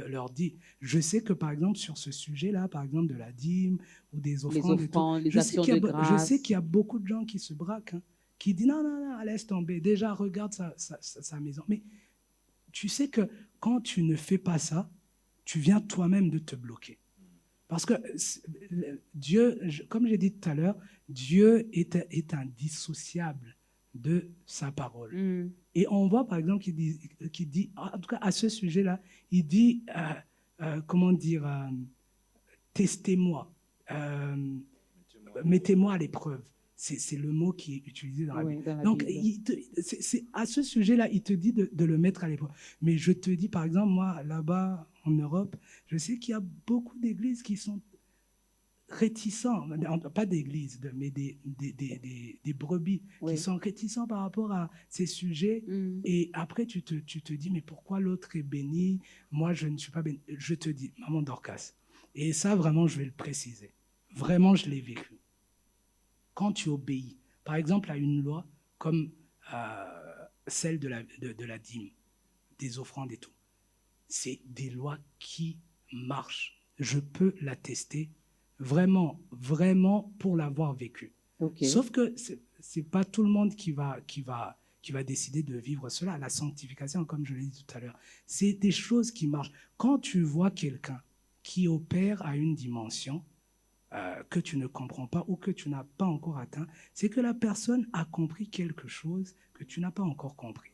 leur dit. Je sais que, par exemple, sur ce sujet-là, par exemple, de la dîme ou des offrandes, les actions de grâce. je sais qu'il y a beaucoup de gens qui se braquent, hein, qui disent non, laisse tomber. Déjà, regarde sa maison. Mais tu sais que quand tu ne fais pas ça, tu viens toi-même de te bloquer. Parce que Dieu, comme j'ai dit tout à l'heure, Dieu est indissociable de sa parole. Et on voit par exemple qu'il dit, en tout cas à ce sujet-là, il dit, comment dire, testez-moi, mettez-moi à l'épreuve. C'est le mot qui est utilisé dans la Bible. Donc, à ce sujet-là, il te dit de le mettre à l'épreuve. Mais je te dis, par exemple, moi, là-bas, en Europe, je sais qu'il y a beaucoup d'églises qui sont réticents, pas d'églises, mais des brebis qui sont réticents par rapport à ces sujets. Et après, tu te dis, mais pourquoi l'autre est béni? Moi, je ne suis pas béni. Je te dis, maman Dorcas, et ça, vraiment, je vais le préciser. Vraiment, je l'ai vécu. Quand tu obéis, par exemple, à une loi comme celle de la dîme, des offrandes et tout, c'est des lois qui marchent. Je peux l'attester vraiment, vraiment pour l'avoir vécu. Okay. Sauf que c'est pas tout le monde qui va décider de vivre cela. La sanctification, comme je l'ai dit tout à l'heure, c'est des choses qui marchent. Quand tu vois quelqu'un qui opère à une dimension que tu ne comprends pas ou que tu n'as pas encore atteint, c'est que la personne a compris quelque chose que tu n'as pas encore compris.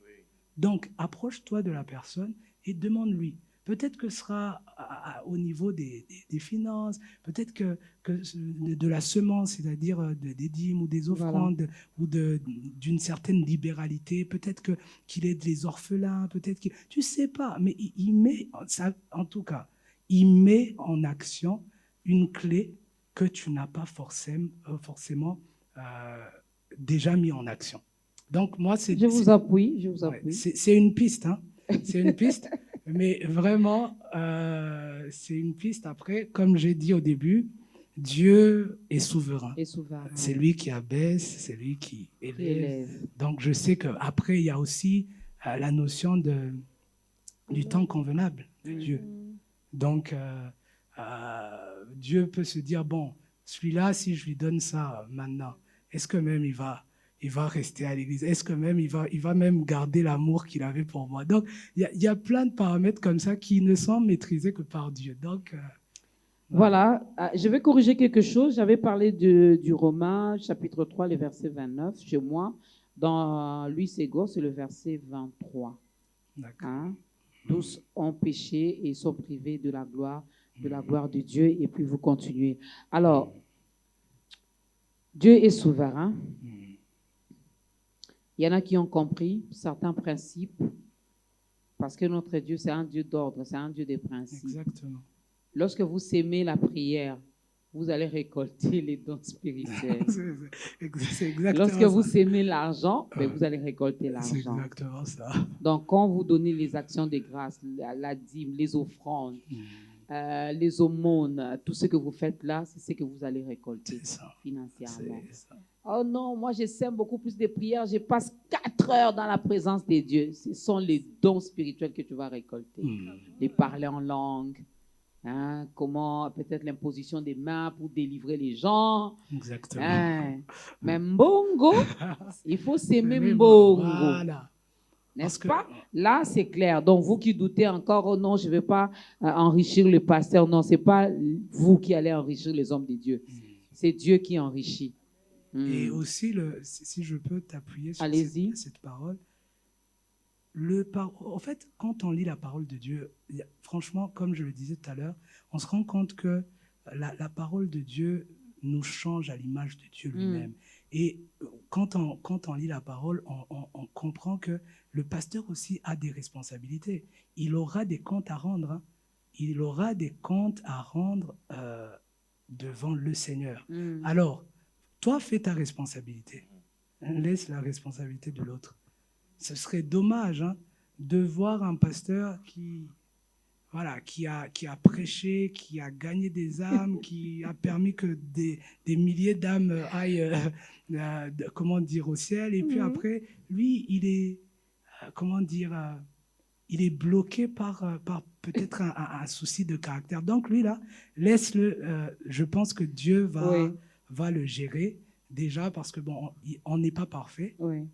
Donc, approche-toi de la personne et demande-lui. Peut-être que ce sera au niveau des finances, peut-être que de la semence, c'est-à-dire des dîmes ou des offrandes, ou d'une certaine libéralité, peut-être qu'il aide les orphelins, peut-être qu'il... Tu ne sais pas, mais il met, en tout cas, il met en action une clé que tu n'as pas forcément déjà mis en action. Donc, moi, Je vous appuie. Ouais, c'est une piste, hein. C'est une piste, mais vraiment, c'est une piste. Après, comme j'ai dit au début, Dieu est souverain. C'est lui qui abaisse, c'est lui qui élève. Donc, je sais qu'après, il y a aussi la notion du temps convenable de Dieu. Donc, Dieu peut se dire, bon, celui-là, si je lui donne ça maintenant, est-ce que même il va rester à l'église? Est-ce que même il va même garder l'amour qu'il avait pour moi? Donc, il y a plein de paramètres comme ça qui ne sont maîtrisés que par Dieu. Donc, voilà, je vais corriger quelque chose. J'avais parlé du Romains, chapitre 3, le verset 29, chez moi. Dans Louis Ségor, c'est le verset 23. D'accord. Hein? Tous ont péché et sont privés de la gloire de Dieu. Et puis vous continuez. Alors, Dieu est souverain. Il y en a qui ont compris certains principes parce que notre Dieu, c'est un Dieu d'ordre, c'est un Dieu des principes. Exactement. Lorsque vous sémez la prière, vous allez récolter les dons spirituels. C'est exactement Lorsque vous sémez l'argent, vous allez récolter l'argent. C'est exactement ça. Donc, quand vous donnez les actions de grâce, la dîme, les offrandes, les aumônes, tout ce que vous faites là, c'est ce que vous allez récolter financièrement. Oh non, moi je sème beaucoup plus de prières, je passe 4 heures dans la présence de Dieu. Ce sont les dons spirituels que tu vas récolter. Les parler en langue, hein, comment peut-être l'imposition des mains pour délivrer les gens. Exactement. Hein, mais mbongo, il faut s'aimer mbongo. Voilà. N'est-ce pas? Là, c'est clair. Donc, vous qui doutez encore, oh non, je ne vais pas enrichir le pasteur. Non, ce n'est pas vous qui allez enrichir les hommes de Dieu. C'est Dieu qui enrichit. Et aussi, si je peux t'appuyer sur cette parole, en fait, quand on lit la parole de Dieu, franchement, comme je le disais tout à l'heure, on se rend compte que la parole de Dieu nous change à l'image de Dieu lui-même. Et quand on lit la parole, on comprend que le pasteur aussi a des responsabilités. Il aura des comptes à rendre. Hein. Il aura des comptes à rendre devant le Seigneur. Alors, toi, fais ta responsabilité. Laisse la responsabilité de l'autre. Ce serait dommage de voir un pasteur qui a prêché, qui a gagné des âmes, qui a permis que des milliers d'âmes aillent, au ciel. Et puis après, lui, il est, il est bloqué par peut-être un souci de caractère. Donc lui, là, laisse-le. Je pense que Dieu va le gérer, déjà, parce que bon, on n'est pas parfait. Oui.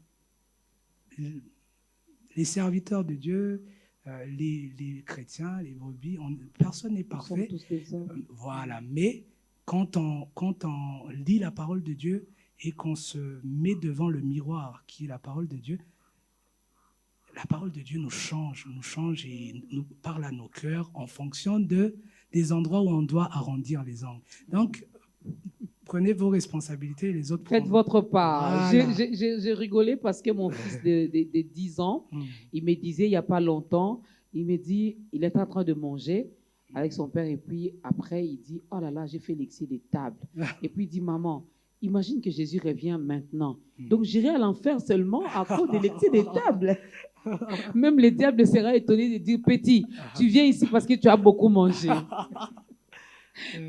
Les serviteurs de Dieu, les chrétiens, les brebis, personne n'est parfait. Nous sommes tous des hommes. Voilà, mais quand on lit la parole de Dieu et qu'on se met devant le miroir qui est la parole de Dieu, la parole de Dieu nous change et nous parle à nos cœurs en fonction des endroits où on doit arrondir les angles. Donc, prenez vos responsabilités et les autres Faites votre part. Voilà. J'ai rigolé parce que mon fils de 10 ans, il me disait il n'y a pas longtemps, il me dit, il est en train de manger avec son père et puis après il dit, oh là là, j'ai fait l'excès des tables. Et puis il dit, maman, imagine que Jésus revient maintenant. Donc j'irai à l'enfer seulement à cause de l'excès des tables. Même le diable sera étonné de dire, petit, tu viens ici parce que tu as beaucoup mangé.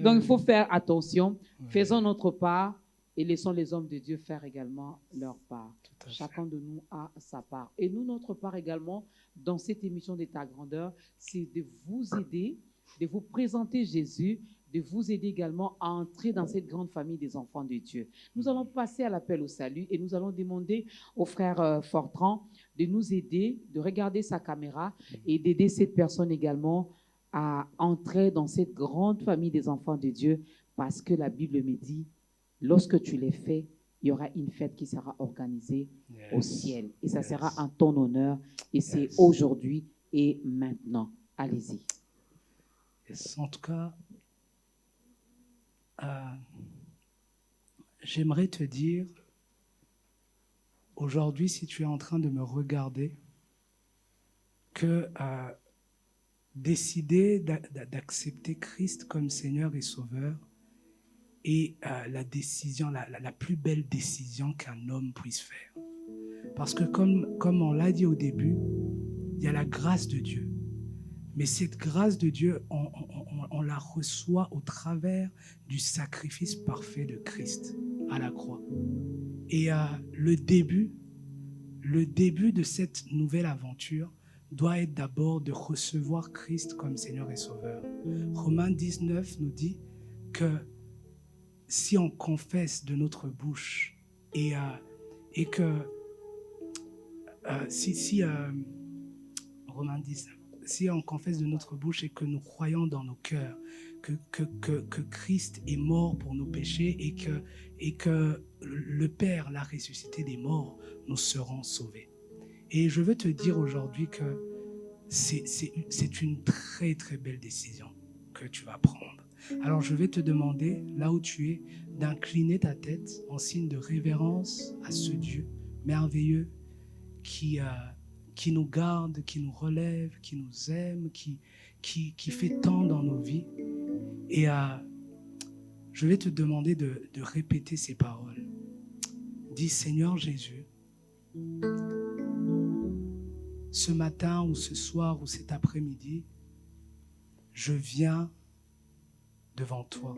Donc il faut faire attention. Faisons notre part et laissons les hommes de Dieu faire également leur part. Chacun de nous a sa part. Et nous, notre part également, dans cette émission d'État Grandeur, c'est de vous aider, de vous présenter Jésus, de vous aider également à entrer dans cette grande famille des enfants de Dieu. Nous allons passer à l'appel au salut et nous allons demander au frère Fortran de nous aider, de regarder sa caméra et d'aider cette personne également à entrer dans cette grande famille des enfants de Dieu, parce que la Bible me dit, lorsque tu les fais, il y aura une fête qui sera organisée au ciel. Et ça sera en ton honneur. Et c'est aujourd'hui et maintenant. Allez-y. En tout cas, j'aimerais te dire, aujourd'hui, si tu es en train de me regarder, que décider d'accepter Christ comme Seigneur et Sauveur est la décision, la plus belle décision qu'un homme puisse faire. Parce que comme on l'a dit au début, il y a la grâce de Dieu. Mais cette grâce de Dieu, on la reçoit au travers du sacrifice parfait de Christ à la croix. Et le début de cette nouvelle aventure doit être d'abord de recevoir Christ comme Seigneur et Sauveur. Romains 19 nous dit que si on confesse de notre bouche et que Romains 19, si on confesse de notre bouche et que nous croyons dans nos cœurs que Christ est mort pour nos péchés et que le Père l'a ressuscité des morts, nous serons sauvés. Et je veux te dire aujourd'hui que c'est une très très belle décision que tu vas prendre. Alors je vais te demander, là où tu es, d'incliner ta tête en signe de révérence à ce Dieu merveilleux qui nous garde, qui nous relève, qui nous aime, qui fait tant dans nos vies. Et je vais te demander de répéter ces paroles. Dis, Seigneur Jésus, ce matin ou ce soir ou cet après-midi, je viens devant toi.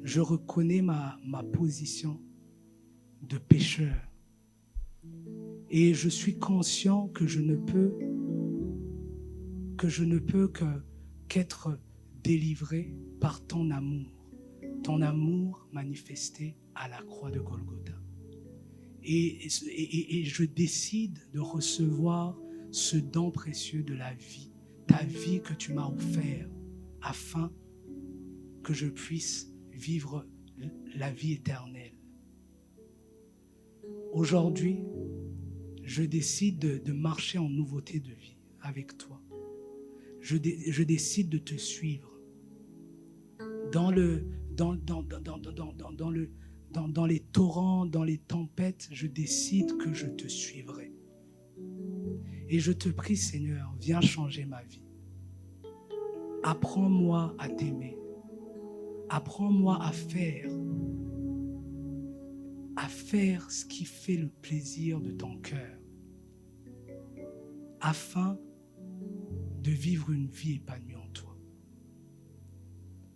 Je reconnais ma position de pécheur. Et je suis conscient que je ne peux qu'être délivré par ton amour manifesté à la croix de Golgotha. Et je décide de recevoir ce don précieux de la vie, ta vie que tu m'as offert, afin que je puisse vivre la vie éternelle. Aujourd'hui, je décide de marcher en nouveauté de vie avec toi. Je décide de te suivre. Dans les torrents, dans les tempêtes, je décide que je te suivrai. Et je te prie, Seigneur, viens changer ma vie. Apprends-moi à t'aimer. Apprends-moi à faire ce qui fait le plaisir de ton cœur. afin de vivre une vie épanouie en toi.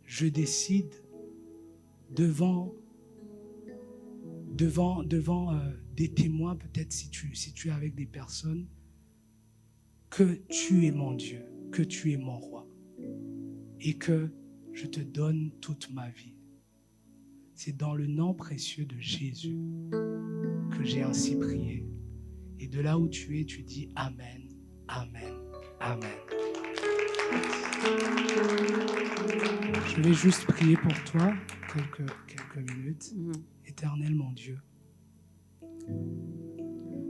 Je décide devant des témoins, peut-être si tu es avec des personnes, que tu es mon Dieu, que tu es mon roi et que je te donne toute ma vie. C'est dans le nom précieux de Jésus que j'ai ainsi prié. Et de là où tu es, tu dis Amen, Amen, Amen. Je vais juste prier pour toi quelques minutes. Éternel mon Dieu,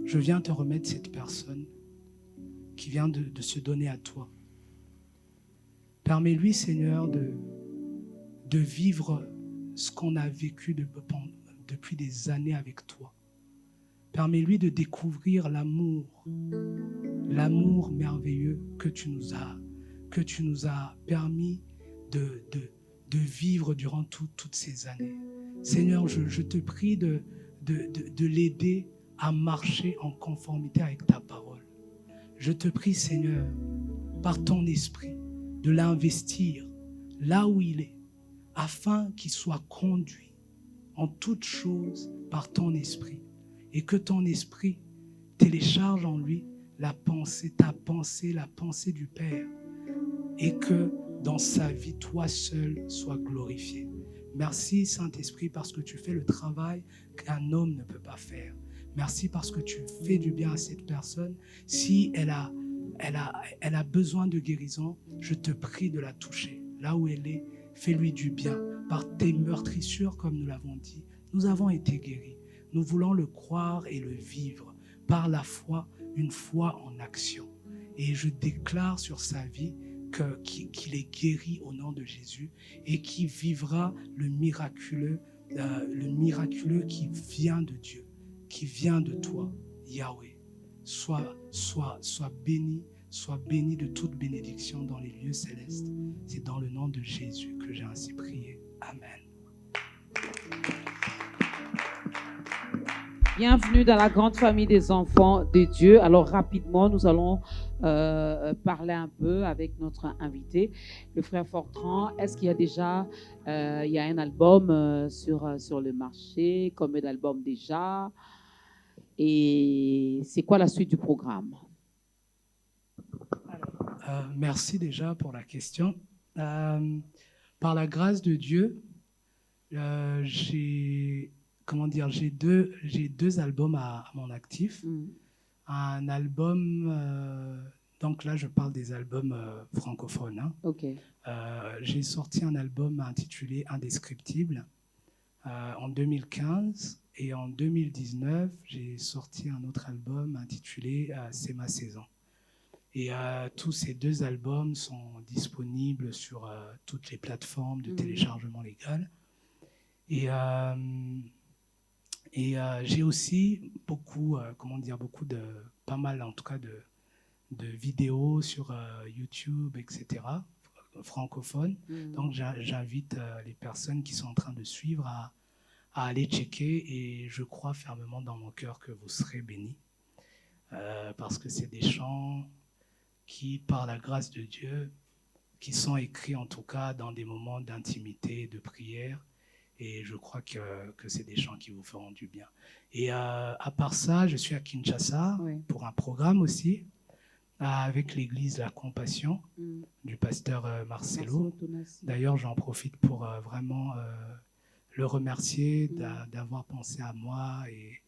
je viens te remettre cette personne qui vient de se donner à toi. Permets-lui, Seigneur, de vivre ce qu'on a vécu depuis des années avec toi. Permets-lui de découvrir l'amour merveilleux que tu nous as permis de vivre durant toutes ces années. Seigneur, je te prie de l'aider à marcher en conformité avec ta parole. Je te prie, Seigneur, par ton esprit, de l'investir là où il est, afin qu'il soit conduit en toutes choses par ton esprit, et que ton esprit télécharge en lui la pensée du Père, et que dans sa vie, toi seul sois glorifié. Merci, Saint-Esprit, parce que tu fais le travail qu'un homme ne peut pas faire. Merci parce que tu fais du bien à cette personne. Si elle a besoin de guérison, je te prie de la toucher. Là où elle est, fais-lui du bien. Par tes meurtrissures, comme nous l'avons dit, nous avons été guéris. Nous voulons le croire et le vivre par la foi, une foi en action. Et je déclare sur sa vie qu'il est guéri au nom de Jésus et qu'il vivra le miraculeux qui vient de Dieu, qui vient de toi, Yahweh. Sois béni de toute bénédiction dans les lieux célestes. C'est dans le nom de Jésus que j'ai ainsi prié. Amen. Bienvenue dans la grande famille des enfants de Dieu. Alors rapidement, nous allons parler un peu avec notre invité, le frère Fortran. Est-ce qu'il y a déjà il y a un album sur le marché? Combien d'albums déjà? Et c'est quoi la suite du programme? Merci déjà pour la question. Par la grâce de Dieu, j'ai deux albums à mon actif. Un album, donc là je parle des albums francophones. Hein. Okay. J'ai sorti un album intitulé Indescriptible en 2015, et en 2019 j'ai sorti un autre album intitulé C'est ma saison. Et tous ces deux albums sont disponibles sur toutes les plateformes de téléchargement légal. Et j'ai aussi pas mal en tout cas de vidéos sur YouTube, etc., francophones. Donc j'invite les personnes qui sont en train de suivre à aller checker, et je crois fermement dans mon cœur que vous serez bénis, parce que c'est des chants qui, par la grâce de Dieu, qui sont écrits en tout cas dans des moments d'intimité, de prière. Et je crois que c'est des chants qui vous feront du bien. Et à part ça, je suis à Kinshasa pour un programme aussi, avec l'église La Compassion du pasteur Marcelo. D'ailleurs, j'en profite pour vraiment le remercier d'avoir pensé à moi et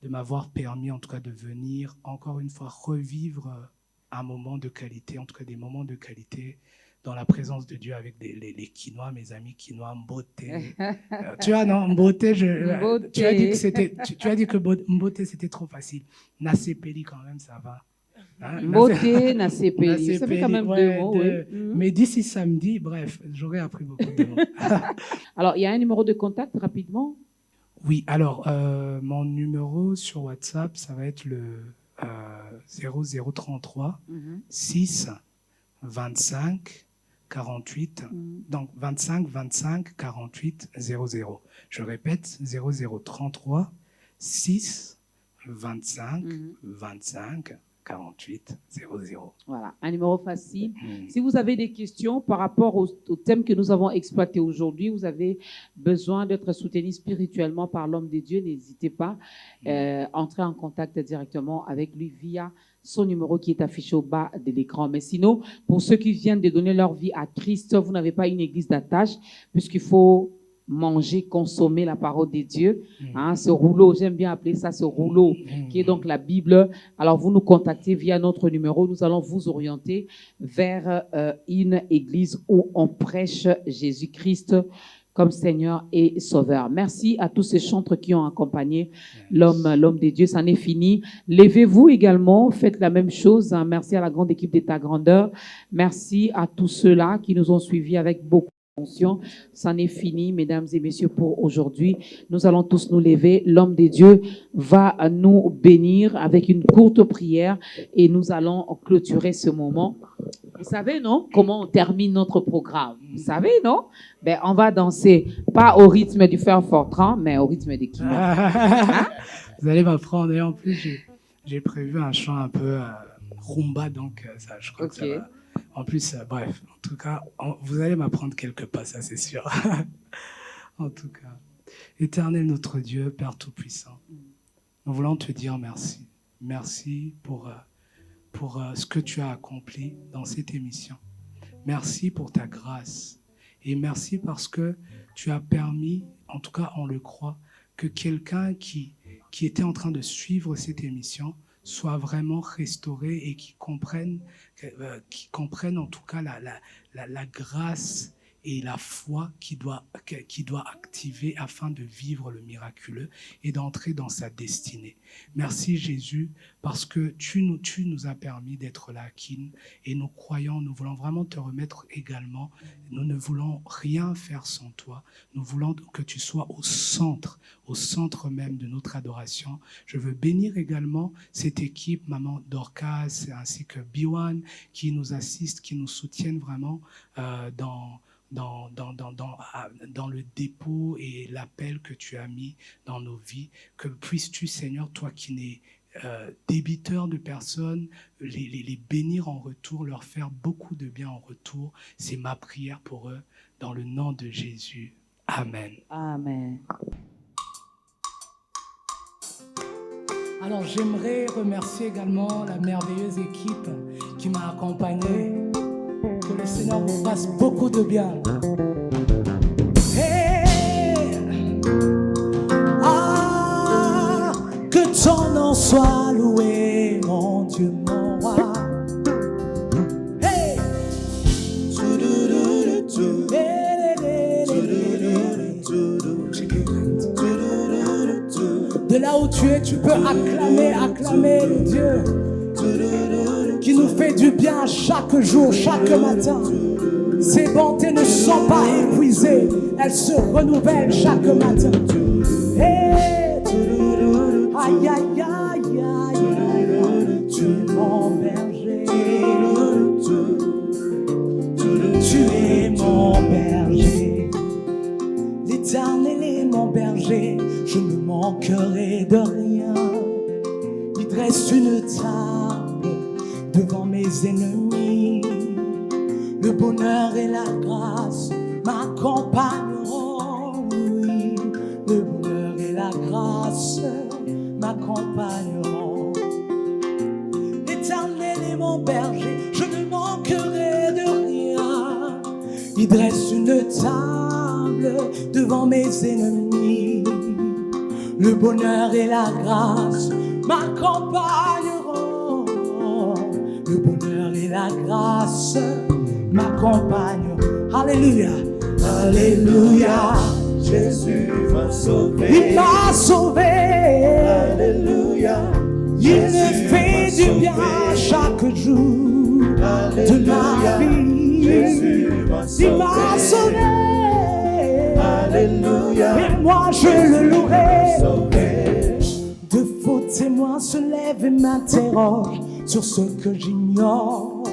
de m'avoir permis en tout cas de venir encore une fois revivre un moment de qualité, en tout cas des moments de qualité, dans la présence de Dieu avec les Quinois, mes amis Quinois, Mboté. Tu vois, non, Mboté, tu as dit que Mboté, c'était trop facile. Nasepeli, quand même, ça va. Hein? Mboté, Nasepeli, ça fait quand même deux mots. Mais d'ici samedi, bref, j'aurais appris beaucoup de mots. Alors, il y a un numéro de contact, rapidement? Oui, alors, mon numéro sur WhatsApp, ça va être le 0033 6 25 48, donc 25 25 48 00. Je répète, 0033 6 25 25 48 00. Voilà, un numéro facile. Si vous avez des questions par rapport au thème que nous avons exploité aujourd'hui, vous avez besoin d'être soutenu spirituellement par l'homme de Dieu, n'hésitez pas à entrer en contact directement avec lui via son numéro qui est affiché au bas de l'écran. Mais sinon, pour ceux qui viennent de donner leur vie à Christ, vous n'avez pas une église d'attache, puisqu'il faut manger, consommer la parole de Dieu. Ce rouleau, j'aime bien appeler ça ce rouleau, qui est donc la Bible. Alors, vous nous contactez via notre numéro. Nous allons vous orienter vers une église où on prêche Jésus-Christ comme Seigneur et Sauveur. Merci à tous ces chantres qui ont accompagné l'homme de Dieu. Ça n'est fini. Levez-vous également, faites la même chose. Merci à la grande équipe d'État Grandeur. Merci à tous ceux-là qui nous ont suivis avec beaucoup d'attention. Ça n'est fini, mesdames et messieurs, pour aujourd'hui. Nous allons tous nous lever. L'homme de Dieu va nous bénir avec une courte prière et nous allons clôturer ce moment. Vous savez, non? Comment on termine notre programme? Vous savez, non? Ben, on va danser, pas au rythme du fer Fortran, mais au rythme des Kima. Hein? Vous allez m'apprendre. Et en plus, j'ai prévu un chant un peu rumba, donc ça, je crois que ça va. En plus, bref, en tout cas, vous allez m'apprendre quelques pas, ça c'est sûr. En tout cas, Éternel notre Dieu, Père Tout-Puissant, nous voulons te dire merci. Merci pour ce que tu as accompli dans cette émission. Merci pour ta grâce. Et merci parce que tu as permis, en tout cas on le croit, que quelqu'un qui était en train de suivre cette émission soit vraiment restauré et qui comprenne en tout cas la grâce et la foi qui doit activer afin de vivre le miraculeux et d'entrer dans sa destinée. Merci Jésus, parce que tu nous as permis d'être là, Kin, et nous croyons, nous voulons vraiment te remettre également. Nous ne voulons rien faire sans toi. Nous voulons que tu sois au centre même de notre adoration. Je veux bénir également cette équipe, Maman Dorcas, ainsi que Biwan, qui nous assistent, qui nous soutiennent vraiment dans le dépôt et l'appel que tu as mis dans nos vies. Que puisses-tu, Seigneur, toi qui n'es débiteur de personnes, les bénir en retour, leur faire beaucoup de bien en retour. C'est ma prière pour eux, dans le nom de Jésus. Amen. Amen. Alors, j'aimerais remercier également la merveilleuse équipe qui m'a accompagné. Que le Seigneur vous fasse beaucoup de bien. Hey! Ah, que ton nom soit loué, mon Dieu, mon roi. Hey! De là où tu es, tu peux acclamer le Dieu qui nous fait du bien chaque jour, chaque matin. Ses bontés ne sont pas épuisées, elles se renouvellent chaque matin. Hey, aïe, aïe, aïe, aïe, tu es mon berger. Tu es mon berger. L'Éternel est mon berger, je ne manquerai de rien. Il dresse une table devant mes ennemis. Le bonheur et la grâce m'accompagneront, oui. Le bonheur et la grâce m'accompagneront. L'Éternel est mon berger, je ne manquerai de rien. Il dresse une table devant mes ennemis. Le bonheur et la grâce m'accompagneront. Le bonheur et la grâce m'accompagnent. Alléluia, alléluia. Jésus m'a sauvé. Il m'a sauvé. Alléluia. Il me fait du bien chaque jour de ma vie. Jésus m'a sauvé. Il m'a sauvé. Alléluia. Et moi je le louerai. Sauvé. De faux témoins se lèvent et m'interrogent sur ce que j'ignore.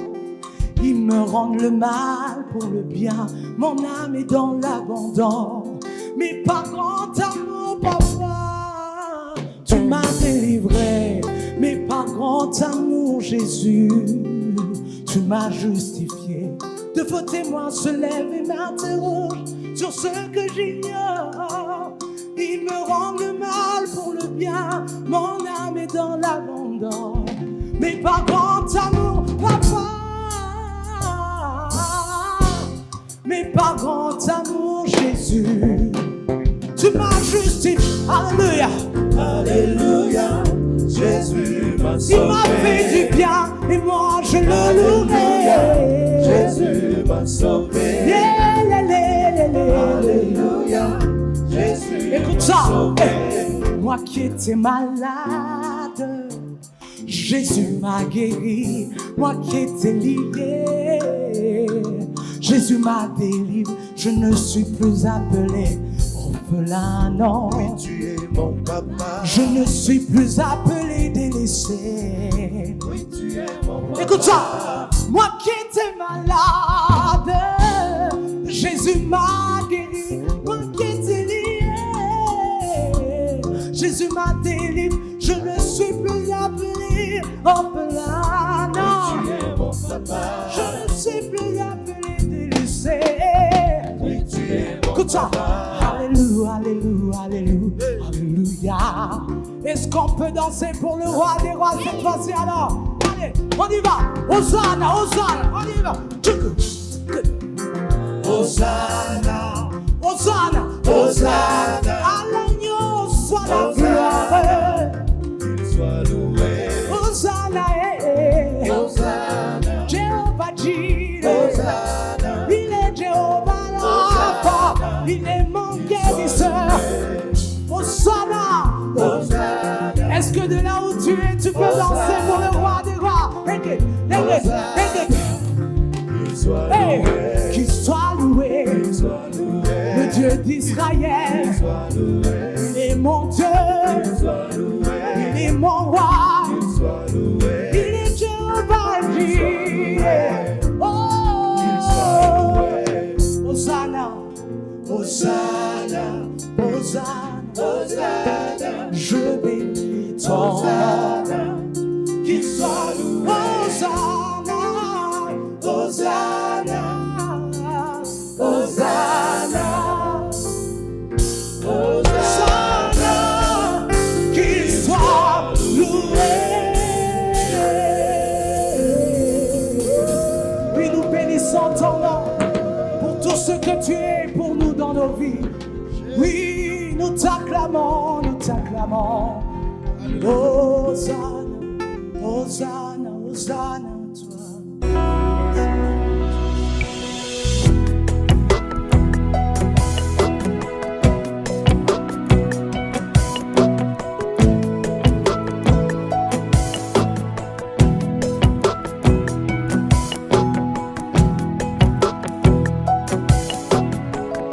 Ils me rendent le mal pour le bien. Mon âme est dans l'abandon. Mais par grand amour, papa, tu m'as délivré. Mais par grand grand amour, Jésus, tu m'as justifié. De vos témoins se lèvent et m'interrogent sur ce que j'ignore. Ils me rendent le mal pour le bien, mon âme est dans l'abandon. Mais par grand amour, papa, mais par grand amour, Jésus, tu m'as justifié. Alléluia. Alléluia, Jésus m'a sauvé. Il m'a fait du bien et moi je le louerai. Jésus m'a sauvé. Alléluia, Jésus Écoute m'a ça. sauvé. Moi qui étais malade, Jésus m'a guéri. Moi qui étais lié, Jésus m'a délivré. Je ne suis plus appelé orphelin, non. Oui, tu es mon papa. Je ne suis plus appelé délaissé. Oui, tu es mon papa. Écoute ça. Moi qui étais malade, Jésus m'a guéri. Moi qui étais lié, Jésus m'a délivré. Je ne suis plus appelé orphelin, non. Tu es mon papa. Je ne suis plus appelé délaissé. Oui, tu es mon Écoute ça. papa. Alléluia, alléluia, alléluia, alléluia. Est-ce qu'on peut danser pour le roi des rois cette fois-ci alors? Allez, on y va. Hosanna, Hosanna, on y va. Hosanna, Hosanna, Hosanna. à l'agneau soit la Hosanna. gloire. Qu'il soit loué. Hosanna, Hosanna, Jéhovah Jireh. Hosanna. Il est Jéhovah Rapha. Il est mon guérisseur. Hosanna. Hosanna, Est-ce que de là où tu es, tu peux danser pour le roi des rois? qu'il soit Hey, loué. qu'il soit loué, Qu'il soit loué. le Dieu d'Israël. Qu'il soit loué. Il est mon Dieu, Qu'il soit loué. il est mon roi. Qu'il soit loué. Il est Jéhovah Jireh. Oh, Hosanna, Hosanna, Hosanna, Hosanna, je bénis ton Hosanna, qu'il soit loué. Hosanna, Hosanna, Hosanna, Hosanna, qu'il soit loué. Oui, nous bénissons ton nom pour tout ce que tu es pour nous dans nos vies. Oui, nous t'acclamons, nous t'acclamons. Hosanna, Hosanna, Hosanna.